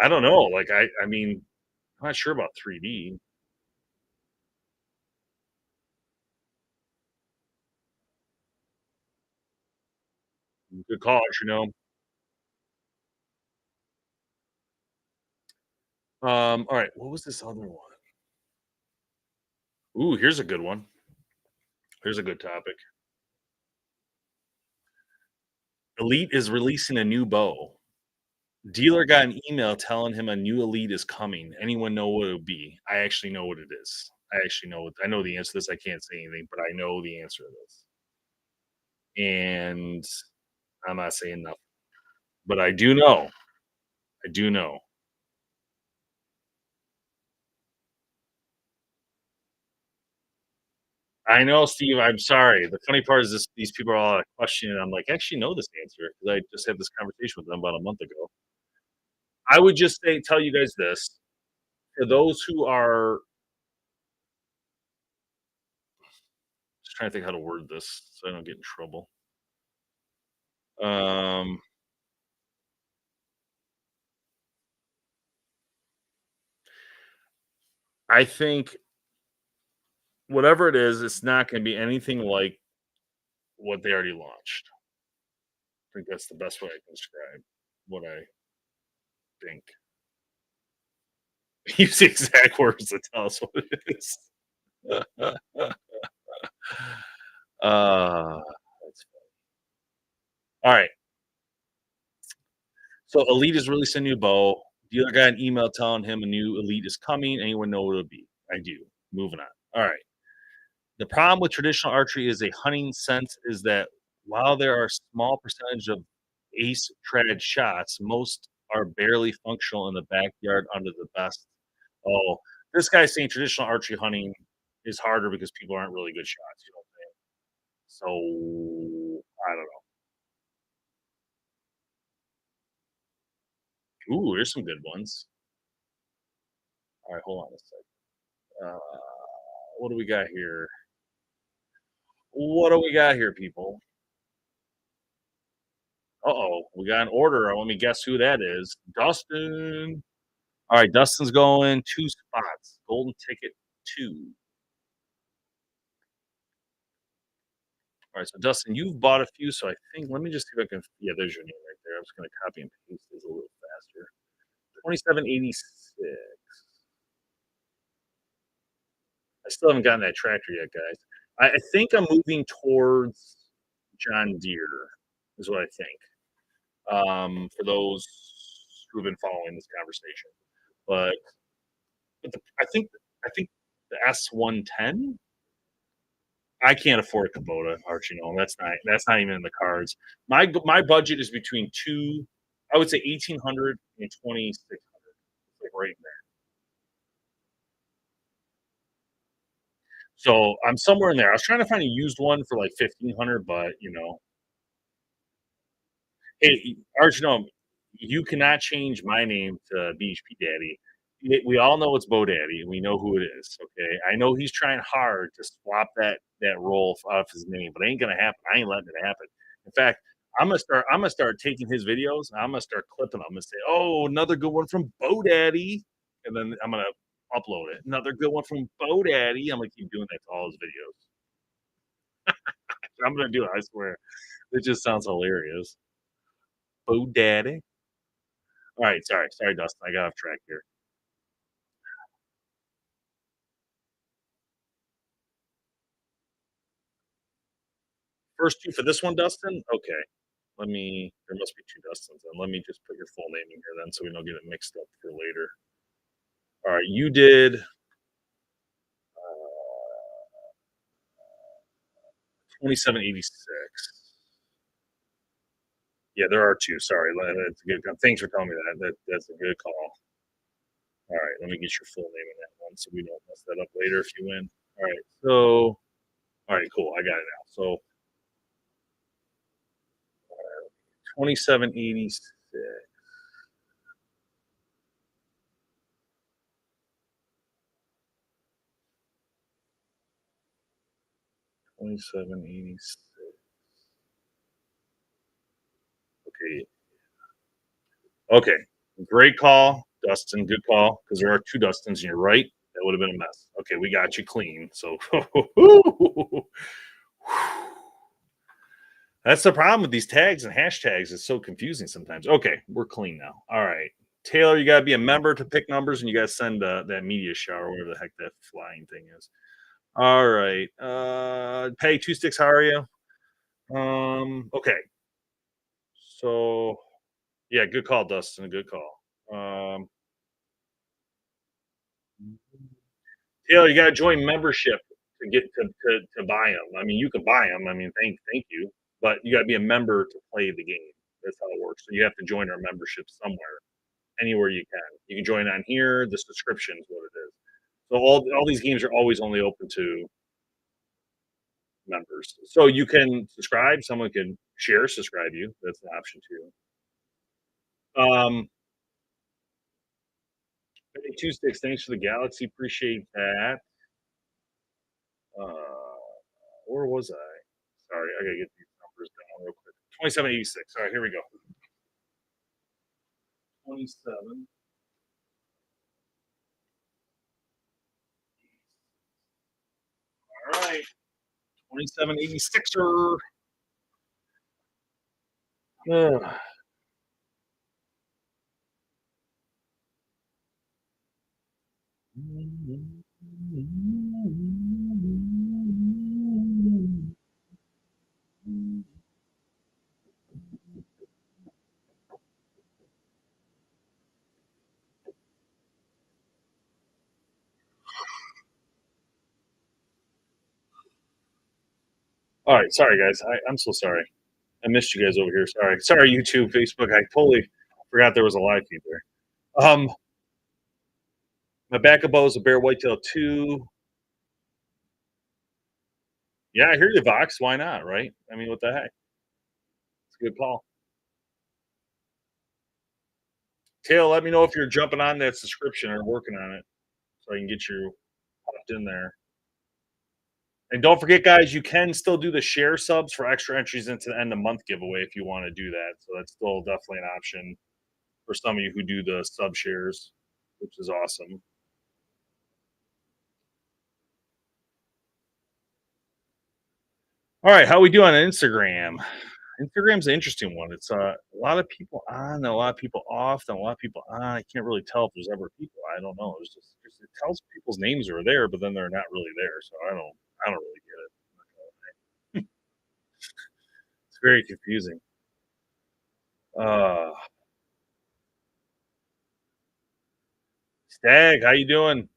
I don't know. Like, I mean, I'm not sure about 3D. Good call, you. All right, what was this other one? Ooh, here's a good one. Here's a good topic. Elite is releasing a new bow. Dealer got an email telling him a new Elite is coming. Anyone know what it would be? I actually know what it is. I actually know. I know the answer to this. I can't say anything, but I know the answer to this. And I'm not saying nothing, but I do know. I do know. I know, Steve. I'm sorry. The funny part is this: these people are all questioning. I'm like, I actually know this answer because I just had this conversation with them about a month ago. I would just say, tell you guys this: for those who are just trying to think how to word this so I don't get in trouble. Um, I think whatever it is, it's not going to be anything like what they already launched. I think that's the best way I can describe what I think. Use the exact words to tell us what it is. That's all right. So Elite is releasing a new bow. Dealer got an email telling him a new Elite is coming. Anyone know what it'll be? I do. Moving on. All right. The problem with traditional archery is a hunting sense is that while there are small percentage of ace trad shots, most are barely functional in the backyard under the best. Oh, this guy's saying traditional archery hunting is harder because people aren't really good shots. You know what I'm saying? So I don't know. Ooh, there's some good ones. All right, hold on a sec. What do we got here? What do we got here, people? Uh-oh, we got an order. Let me guess who that is. Dustin. All right, Dustin's going 2 spots. Golden ticket 2. All right, so Dustin, you've bought a few, so I think let me just see if I can. Yeah, there's your name right there. I'm just gonna copy and paste this a little faster. 2786. I still haven't gotten that tractor yet, guys. I think I'm moving towards John Deere, is what I think. For those who've been following this conversation, but, I think the S110. I can't afford a Kubota, Archie. No, that's not even in the cards. My budget is between two, I would say 1,800 and 2,600, like right in there. So I'm somewhere in there. I was trying to find a used one for like 1,500, but hey, Archie, no, you cannot change my name to BHP Daddy. we all know it's Bo Daddy. We know who it is. Okay, I know he's trying hard to swap that role off his name, but it ain't gonna happen. I ain't letting it happen. In fact, I'm gonna start taking his videos. I'm gonna start clipping them and say, "Oh, another good one from Bo Daddy," and then I'm gonna upload it. Another good one from Bo Daddy. I'm gonna keep doing that to all his videos. I'm gonna do it. I swear. It just sounds hilarious. Bo Daddy. All right, sorry, Dustin. I got off track here. First two for this one, Dustin. Okay. Let me. There must be two Dustins. Then let me just put your full name in here then, so we don't get it mixed up for later. All right, you did 2786. Yeah, there are two. Sorry, that's a good. Thanks for telling me that. That's a good call. All right, let me get your full name in that one, so we don't mess that up later if you win. All right, so all right, cool. I got it now. So 2786. 2786. Okay. Okay. Great call, Dustin. Good call. Because there are two Dustins, and you're right. That would have been a mess. Okay, we got you clean. So that's the problem with these tags and hashtags. It's so confusing sometimes. Okay, we're clean now. All right. Taylor, you got to be a member to pick numbers, and you got to send that media shower, whatever the heck that flying thing is. All right. Pay two sticks. How are you? Okay. So yeah, good call, Dustin. Good call. Taylor, you got to join membership to get to buy them. I mean, you can buy them. I mean, thank you, but you got to be a member to play the game. That's how it works. So you have to join our membership somewhere, anywhere you can. You can join on here. The subscription is what it is. So all these games are always only open to members. So you can subscribe. Someone can share, subscribe you. That's an option too. Um, two sticks. Thanks for the galaxy. Appreciate that. Where was I? Sorry, I gotta get these numbers down real quick. 2786. All right, here we go. 27. All right. 2786er. Ugh. All right, sorry guys. I'm so sorry. I missed you guys over here. Sorry, YouTube, Facebook. I totally forgot there was a live feed there. My backup bow is a bear whitetail two. Yeah, I hear you, Vox. Why not? Right? I mean, what the heck? It's a good call. Tail, let me know if you're jumping on that subscription or working on it, so I can get you popped in there. And don't forget, guys, you can still do the share subs for extra entries into the end of month giveaway if you want to do that. So that's still definitely an option for some of you who do the sub shares, which is awesome. All right, how we do on Instagram? Instagram's an interesting one. It's a lot of people on, and a lot of people off, and a lot of people on. I can't really tell if there's ever people. I don't know. It's it tells people's names are there, but then they're not really there. So I don't really get it. It's very confusing. Uh, Stag, how you doing?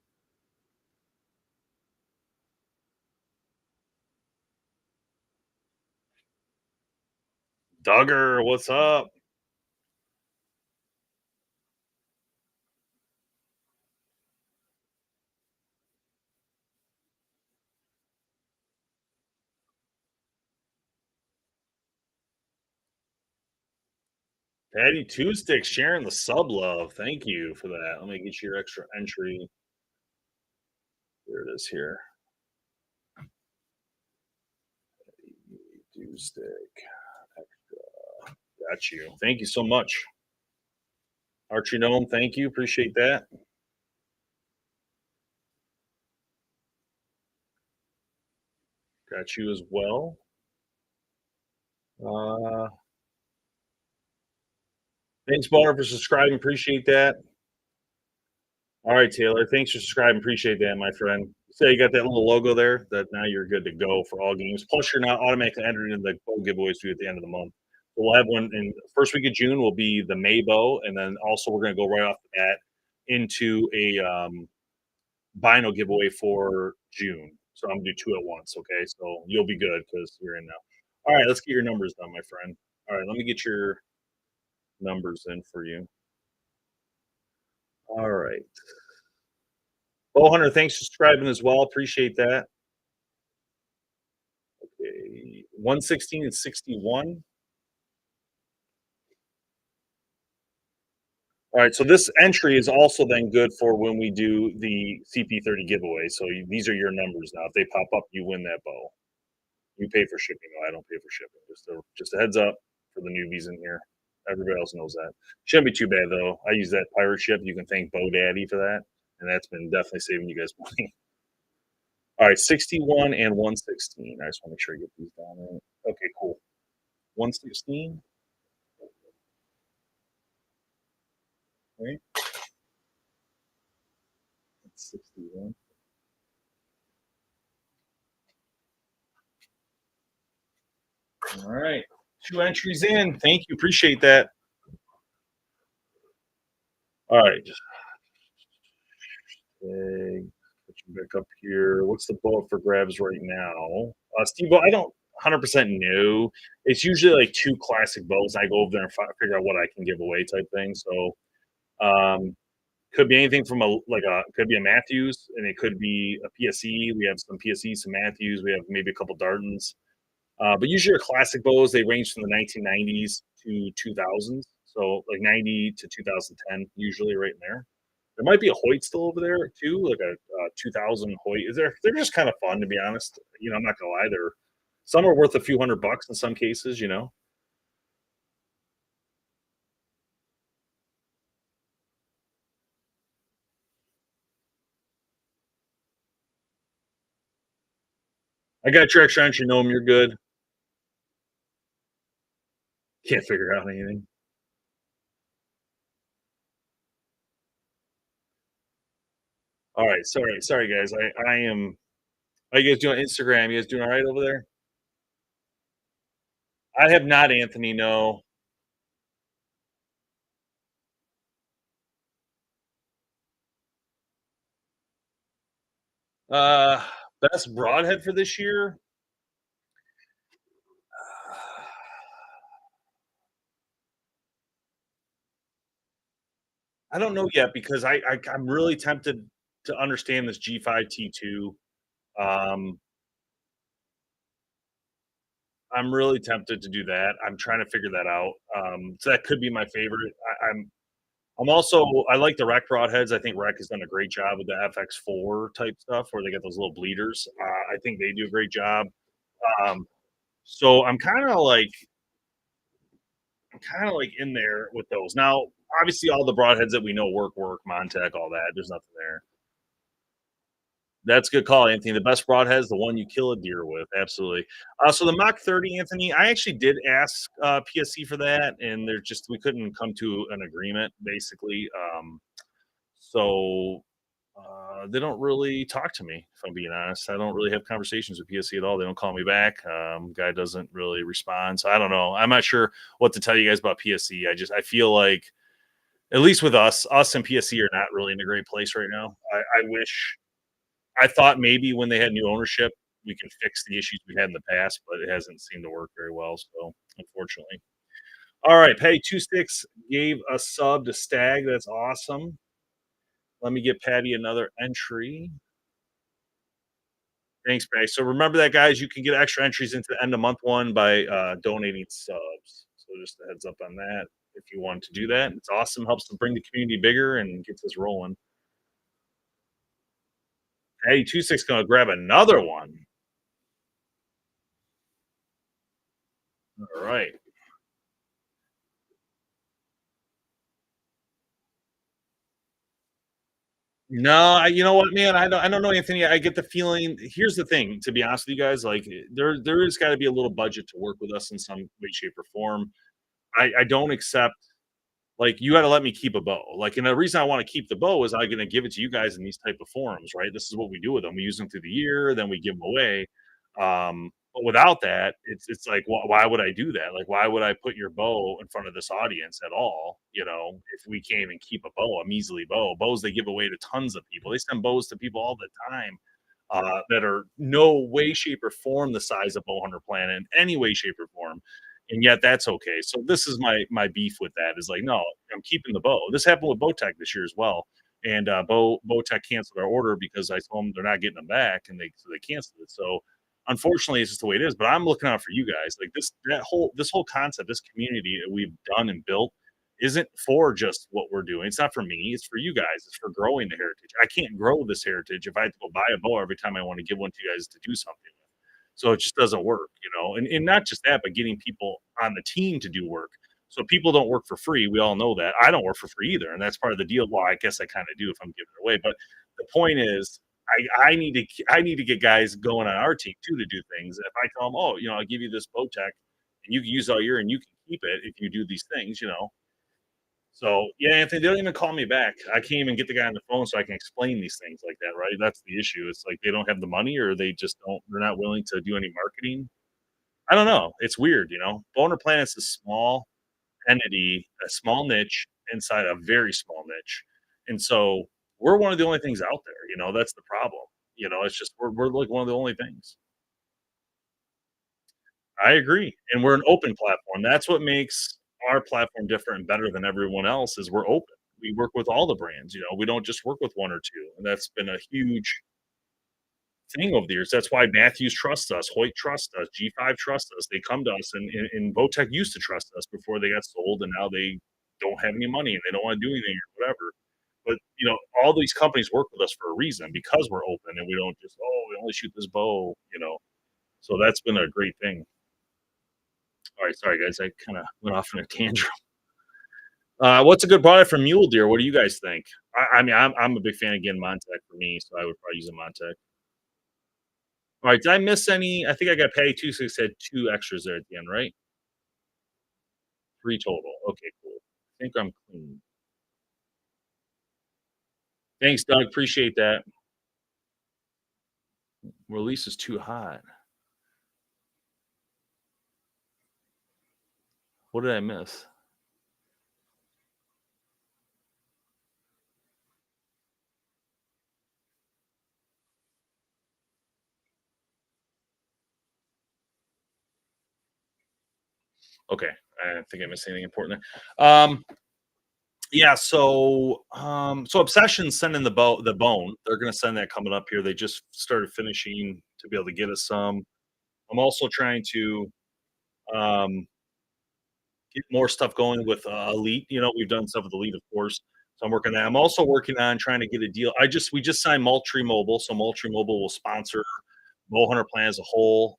Duggar, what's up? Patty Two Sticks sharing the sub love. Thank you for that. Let me get your extra entry. There it is here. Two Stick. Got you. Thank you so much. Archie Gnome, thank you. Appreciate that. Got you as well. Uh, Thanks, Bar, for subscribing. Appreciate that. All right, Taylor. Thanks for subscribing. Appreciate that, my friend. So you got that little logo there. That now you're good to go for all games. Plus, you're now automatically entered in the bow giveaways we do at the end of the month. So we'll have one in the first week of June. Will be the May bow, and then also we're going to go right off the bat into a Bino giveaway for June. So I'm gonna do two at once. Okay, so you'll be good because you're in now. All right, let's get your numbers done, my friend. All right, let me get your numbers in for you. All right. Well, Hunter, thanks for subscribing as well. Appreciate that. Okay. 116 and 61. All right. So this entry is also then good for when we do the CP30 giveaway. So these are your numbers now. If they pop up, you win that bow. You pay for shipping. No, I don't pay for shipping. Just a heads up for the newbies in here. Everybody else knows that. Shouldn't be too bad though. I use that pirate ship. You can thank Bo Daddy for that, and that's been definitely saving you guys money. All right, 61 and 116. I just want to make sure I get these down right. Okay, cool. 116. Right. 61. All right. Two entries in. Thank you. Appreciate that. All right. Okay, put you back up here. What's the boat for grabs right now? Steve, I don't 100% know. It's usually like two classic boats. I go over there and figure out what I can give away type thing. So, could be anything from could be a Matthews, and it could be a PSE. We have some PSE, some Matthews. We have maybe a couple Dartons. But usually, our classic bows they range from the 1990s to 2000s. So, like 90 to 2010, usually right in there. There might be a Hoyt still over there too, like a 2000 Hoyt. Is there? They're just kind of fun to be honest. I'm not gonna lie. They're some are worth a few $100 in some cases. I got your extra entry. Gnome, you're good. Can't figure out anything. All right, sorry guys. I am. How you guys doing on Instagram? You guys doing all right over there? I have not, Anthony. No. Uh, Best broadhead for this year. I don't know yet because I'm really tempted to understand this G5 T2. Um, I'm really tempted to do that. I'm trying to figure that out. So that could be my favorite. I'm also I like the Rec broadheads. I think Rec has done a great job with the FX4 type stuff where they get those little bleeders. I think they do a great job. Um, so I'm kind of like in there with those. Now, obviously, all the broadheads that we know work, Montec, all that. There's nothing there. That's a good call, Anthony. The best broadhead is the one you kill a deer with. Absolutely. So the Mach 30, Anthony, I actually did ask PSC for that, and we couldn't come to an agreement, basically. So they don't really talk to me, if I'm being honest. I don't really have conversations with PSC at all. They don't call me back. Guy doesn't really respond. So I don't know. I'm not sure what to tell you guys about PSC. I feel like, at least with us and PSC are not really in a great place right now. I thought maybe when they had new ownership, we can fix the issues we had in the past, but it hasn't seemed to work very well. So, unfortunately. All right. Hey, Two Sticks gave a sub to Stag. That's awesome. Let me get Patty another entry. Thanks, Patty. So remember that, guys. You can get extra entries into the end of month one by donating subs. So just a heads up on that. If you want to do that, it's awesome. Helps to bring the community bigger and gets us rolling. Hey, 26 gonna grab another one. All right. No, you know what, man? I don't know, Anthony. I get the feeling. Here's the thing, to be honest with you guys, like there is got to be a little budget to work with us in some way, shape, or form. I don't accept like you got to let me keep a bow. Like, and the reason I want to keep the bow is I'm going to give it to you guys in these type of forums, right? This is what we do with them. We use them through the year, then we give them away. But without that, it's like, why would I do that? Like, why would I put your bow in front of this audience at all? You know, if we can't even keep a bow, a measly bow, bows they give away to tons of people. They send bows to people all the time that are no way, shape, or form the size of Bowhunter Planet in any way, shape, or form. And yet that's okay. So this is my beef with that is like, no, I'm keeping the bow. This happened with Bowtech this year as well. And Bowtech canceled our order because I told them they're not getting them back, and they canceled it. So unfortunately, it's just the way it is. But I'm looking out for you guys. Like this whole concept, this community that we've done and built isn't for just what we're doing. It's not for me. It's for you guys. It's for growing the heritage. I can't grow this heritage if I have to go buy a bow every time I want to give one to you guys to do something with. So it just doesn't work, you know. And not just that, but getting people on the team to do work. So people don't work for free. We all know that. I don't work for free either, and that's part of the deal. Well, I guess I kind of do if I'm giving it away. But the point is, I need to get guys going on our team too to do things. If I tell them, oh, you know, I'll give you this bow tech, and you can use all year, and you can keep it if you do these things, you know. So yeah, Anthony, they don't even call me back. I can't even get the guy on the phone so I can explain these things like that, right? That's the issue. It's like they don't have the money or they just don't they're not willing to do any marketing. I don't know. It's weird, you know. Boner Planet's a small entity, a small niche inside a very small niche. And so we're one of the only things out there, you know, that's the problem. You know, it's just we're like one of the only things. I agree, and we're an open platform. That's what makes our platform different and better than everyone else is we're open. We work with all the brands, you know, we don't just work with 1 or 2, and that's been a huge thing over the years. That's why Matthews trusts us, Hoyt trusts us, G5 trusts us. They come to us, and Bowtech used to trust us before they got sold, and now they don't have any money and they don't wanna do anything or whatever. But, you know, all these companies work with us for a reason because we're open and we don't just, "Oh, we only shoot this bow," you know? So that's been a great thing. All right, sorry guys, I kind of went off in a tantrum. What's a good product from Mule Deer? What do you guys think? I mean, I'm a big fan of getting Montec for me, so I would probably use a Montec. All right, did I miss any? I think I got Patty two, so it said two extras there at the end, right? Three total. Okay, cool. I think I'm clean. Thanks, Doug. Appreciate that. Release is too hot. What did I miss? Okay, I don't think I missed anything important there. Yeah, so Obsession's sending the bone. They're gonna send that coming up here. They just started finishing to be able to get us some. I'm also trying to um, get more stuff going with Elite. You know, we've done stuff with Elite, of course. So I'm working on that. I'm also working on trying to get a deal. We just signed Moultrie Mobile, so Moultrie Mobile will sponsor Bowhunter Plan as a whole.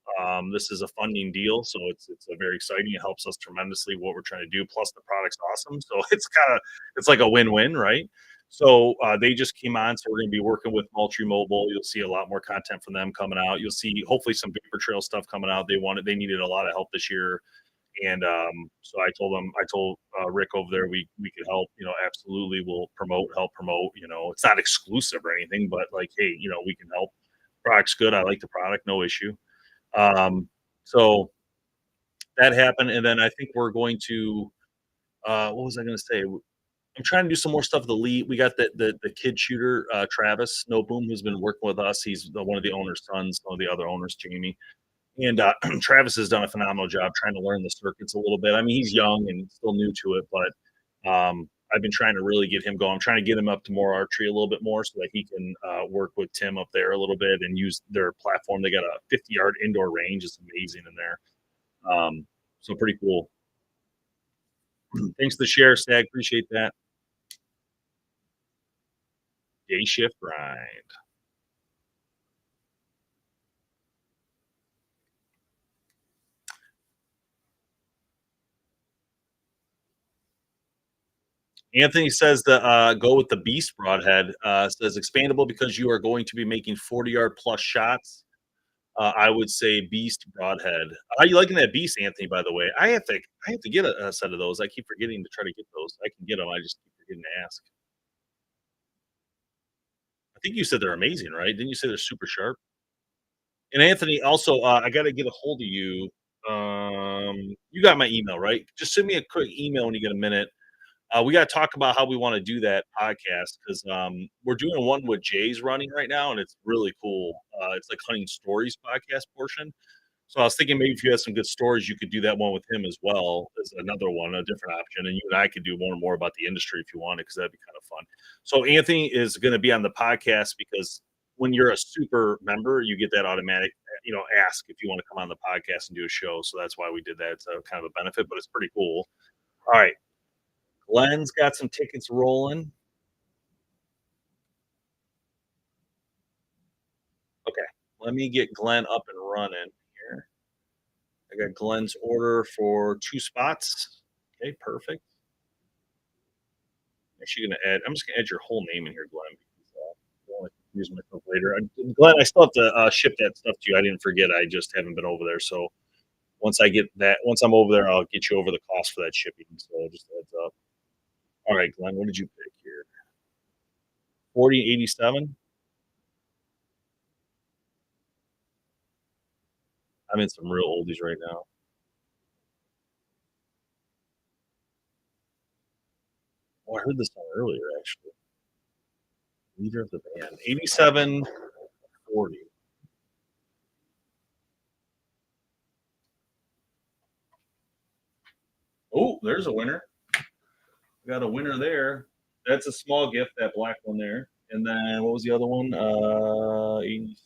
This is a funding deal, so it's a very exciting. It helps us tremendously what we're trying to do. Plus, the product's awesome, so it's like a win-win, right? So they just came on, so we're going to be working with Moultrie Mobile. You'll see a lot more content from them coming out. You'll see hopefully some Vapor Trail stuff coming out. They needed a lot of help this year, and so I told Rick over there we could help. You know, absolutely, we'll help promote. You know, it's not exclusive or anything, but like, hey, you know, we can help. Product's good. I like the product, no issue. So that happened, and then I think we're going to. What was I going to say? I'm trying to do some more stuff with the lead. We got the kid shooter, Travis Snowboom, who's been working with us. He's one of the owner's sons, one of the other owners, Jamie. And Travis has done a phenomenal job trying to learn the circuits a little bit. I mean, he's young and still new to it, but I've been trying to really get him going. I'm trying to get him up to more archery a little bit more so that he can work with Tim up there a little bit and use their platform. They got a 50-yard indoor range. It's amazing in there. So pretty cool. Thanks for the share, Stag. Appreciate that. Day shift grind. Anthony says to go with the Beast Broadhead. Says expandable because you are going to be making 40-yard plus shots. I would say Beast Broadhead. How you liking that Beast, Anthony? By the way, I have to get a set of those. I keep forgetting to try to get those. I can get them. I just keep forgetting to ask. I think you said they're amazing, right? Didn't you say they're super sharp? And Anthony, also, I got to get a hold of you. You got my email, right? Just send me a quick email when you get a minute. We got to talk about how we want to do that podcast because we're doing one with Jay's running right now, and it's really cool. It's like Hunting Stories podcast portion. So I was thinking maybe if you had some good stories, you could do that one with him as well as another one, a different option, and you and I could do one more about the industry if you wanted, because that'd be kind of fun. So Anthony is going to be on the podcast because when you're a super member, you get that automatic, ask if you want to come on the podcast and do a show. So that's why we did that. It's a kind of a benefit, but it's pretty cool. All right, Glenn's got some tickets rolling. Okay, let me get Glenn up and running here. I got Glenn's order for 2 spots. Okay, perfect. Actually gonna add I'm just gonna add your whole name in here, Glenn, because, I don't wanna confuse myself later. Glenn, I still have to, ship that stuff to you. I didn't forget, I just haven't been over there, so once I'm over there, I'll get you over the cost for that shipping, so just a heads up. Alright, Glenn, what did you pick here? 4087? I'm in some real oldies right now. Oh, I heard this song earlier, actually. Leader of the band. 8740. Oh, there's a winner. We got a winner there. That's a small gift, that black one there. And then what was the other one? 80.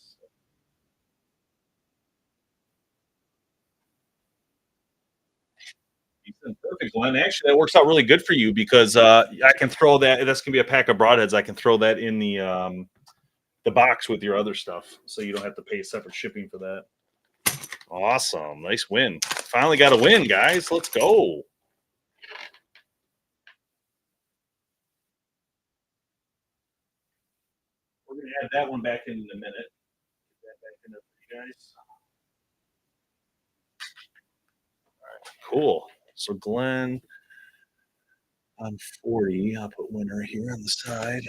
Perfect, Glenn. Actually, that works out really good for you because I can throw that. That's gonna be a pack of broadheads. I can throw that in the box with your other stuff, so you don't have to pay separate shipping for that. Awesome, nice win. Finally got a win, guys. Let's go. We're gonna add that one back in a minute. Get that back in there for you guys. Cool. So Glenn on 40. I'll put winner here on the side.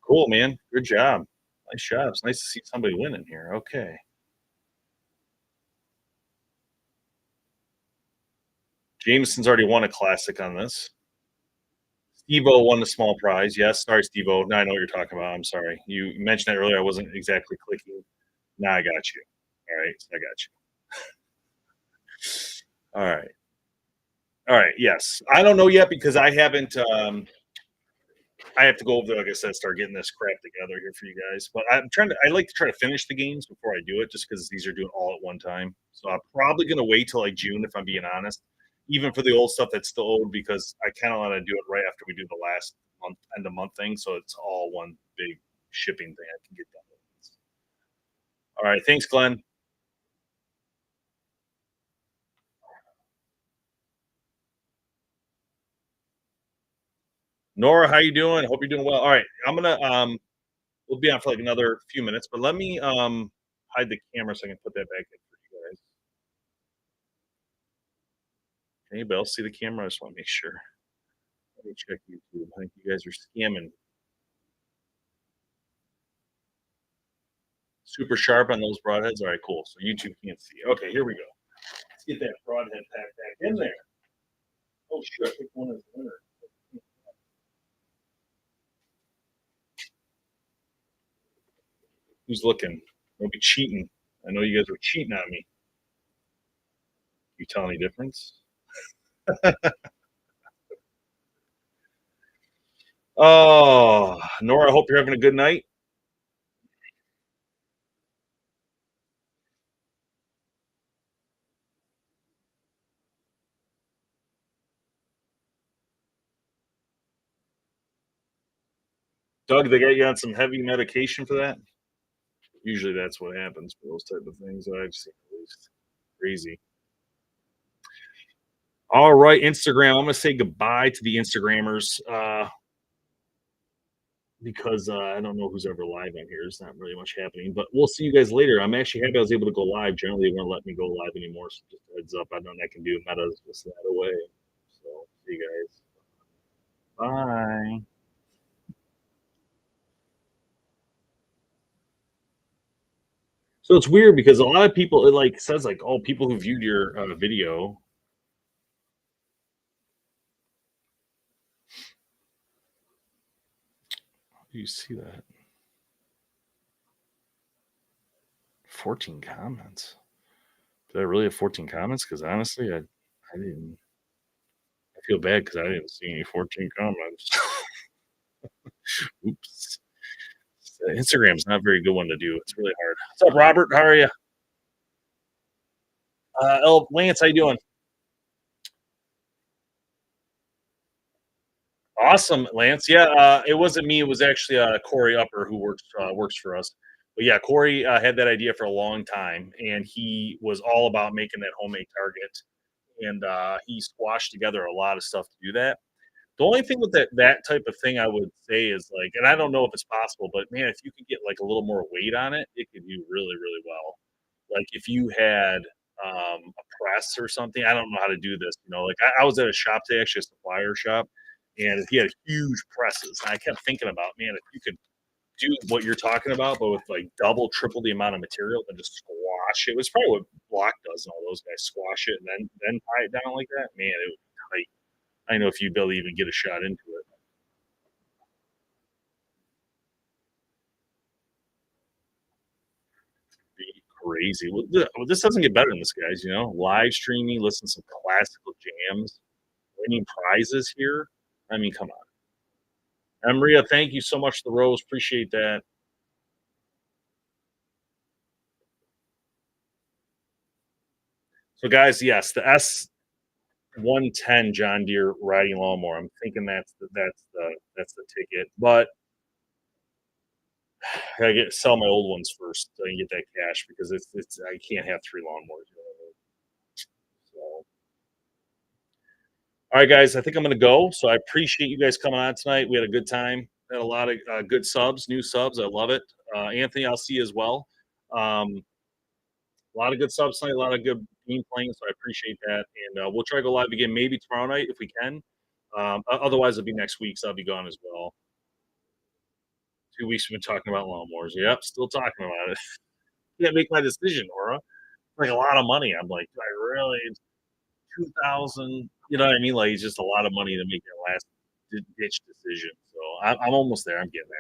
Cool, man. Good job. Nice job. It's nice to see somebody winning here. Okay. Jameson's already won a classic on this. Steve-O won the small prize. Yes. Sorry, Steve-O. Now I know what you're talking about. I'm sorry. You mentioned that earlier. I wasn't exactly clicking. Now I got you. All right. I got you. All right. All right. Yes. I don't know yet because I haven't I have to go over there, like I said, start getting this crap together here for you guys. But I like to try to finish the games before I do it, just because these are doing all at one time. So I'm probably gonna wait till like June, if I'm being honest, even for the old stuff that's still old, because I kind of want to do it right after we do the last month end of month thing, so it's all one big shipping thing I can get done with. All right, thanks, Glenn. Nora, how you doing? Hope you're doing well. All right, I'm gonna we'll be on for like another few minutes, but let me hide the camera so I can put that back in for you guys. Can anybody else see the camera? I just want to make sure. Let me check YouTube. I think you guys are scamming. Super sharp on those broadheads. All right, cool. So YouTube can't see. Okay, here we go. Let's get that broadhead pack back in there. Oh shit! I picked one as the winner. Who's looking? Don't be cheating. I know you guys were cheating on me. You tell any difference? Oh, Nora, I hope you're having a good night. Doug, they got you on some heavy medication for that? Usually that's what happens for those type of things that I've seen at least. Crazy. All right, Instagram. I'm gonna say goodbye to the Instagrammers because I don't know who's ever live on here. There's not really much happening, but we'll see you guys later. I'm actually happy I was able to go live. Generally, they won't let me go live anymore. So just a heads up, I know I can do Meta's just that away. So see you guys. Bye. So it's weird because a lot of people it like says like, oh, people who viewed your video. Do you see that? 14 comments. Did I really have 14 comments? Because honestly, I didn't. I feel bad because I didn't see any 14 comments. Oops. Instagram's not a very good one to do. It's really hard. What's up, Robert? How are you? Lance, how you doing? Awesome, Lance. Yeah, it wasn't me. It was actually Corey Upper who works for us. But yeah, Corey had that idea for a long time, and he was all about making that homemade target. And he squashed together a lot of stuff to do that. The only thing with that type of thing I would say is like, and I don't know if it's possible, but man, if you could get like a little more weight on it, it could do really, really well. Like if you had a press or something, I don't know how to do this. Like I was at a shop today, actually a supplier shop, and he had huge presses. And I kept thinking about, man, if you could do what you're talking about, but with like double, triple the amount of material and just squash it. It was probably what Block does and all those guys squash it and then tie it down like that. Man, it would be tight. I know if you'd be able to even get a shot into it. Be crazy. Well, this doesn't get better than this, guys. Live streaming, listen to some classical jams, winning prizes here. I mean, come on. Maria, thank you so much for the rose. Appreciate that. So, guys, yes, the S110 John Deere riding lawnmower. I'm thinking that's the ticket, but I gotta sell my old ones first so I can get that cash because it's I can't have three lawnmowers. So, all right, guys, I think I'm going to go. So I appreciate you guys coming on tonight. We had a good time. Had a lot of good subs, new subs. I love it. Anthony, I'll see you as well. A lot of good subs tonight, a lot of good game playing. So I appreciate that. And we'll try to go live again maybe tomorrow night if we can. Otherwise, it'll be next week. So I'll be gone as well. 2 weeks we've been talking about lawnmowers. Yep, still talking about it. Can't make my decision, Aura. Like a lot of money. I'm like, do I really? 2,000. You know what I mean? Like it's just a lot of money to make that last ditch decision. So I'm almost there. I'm getting there.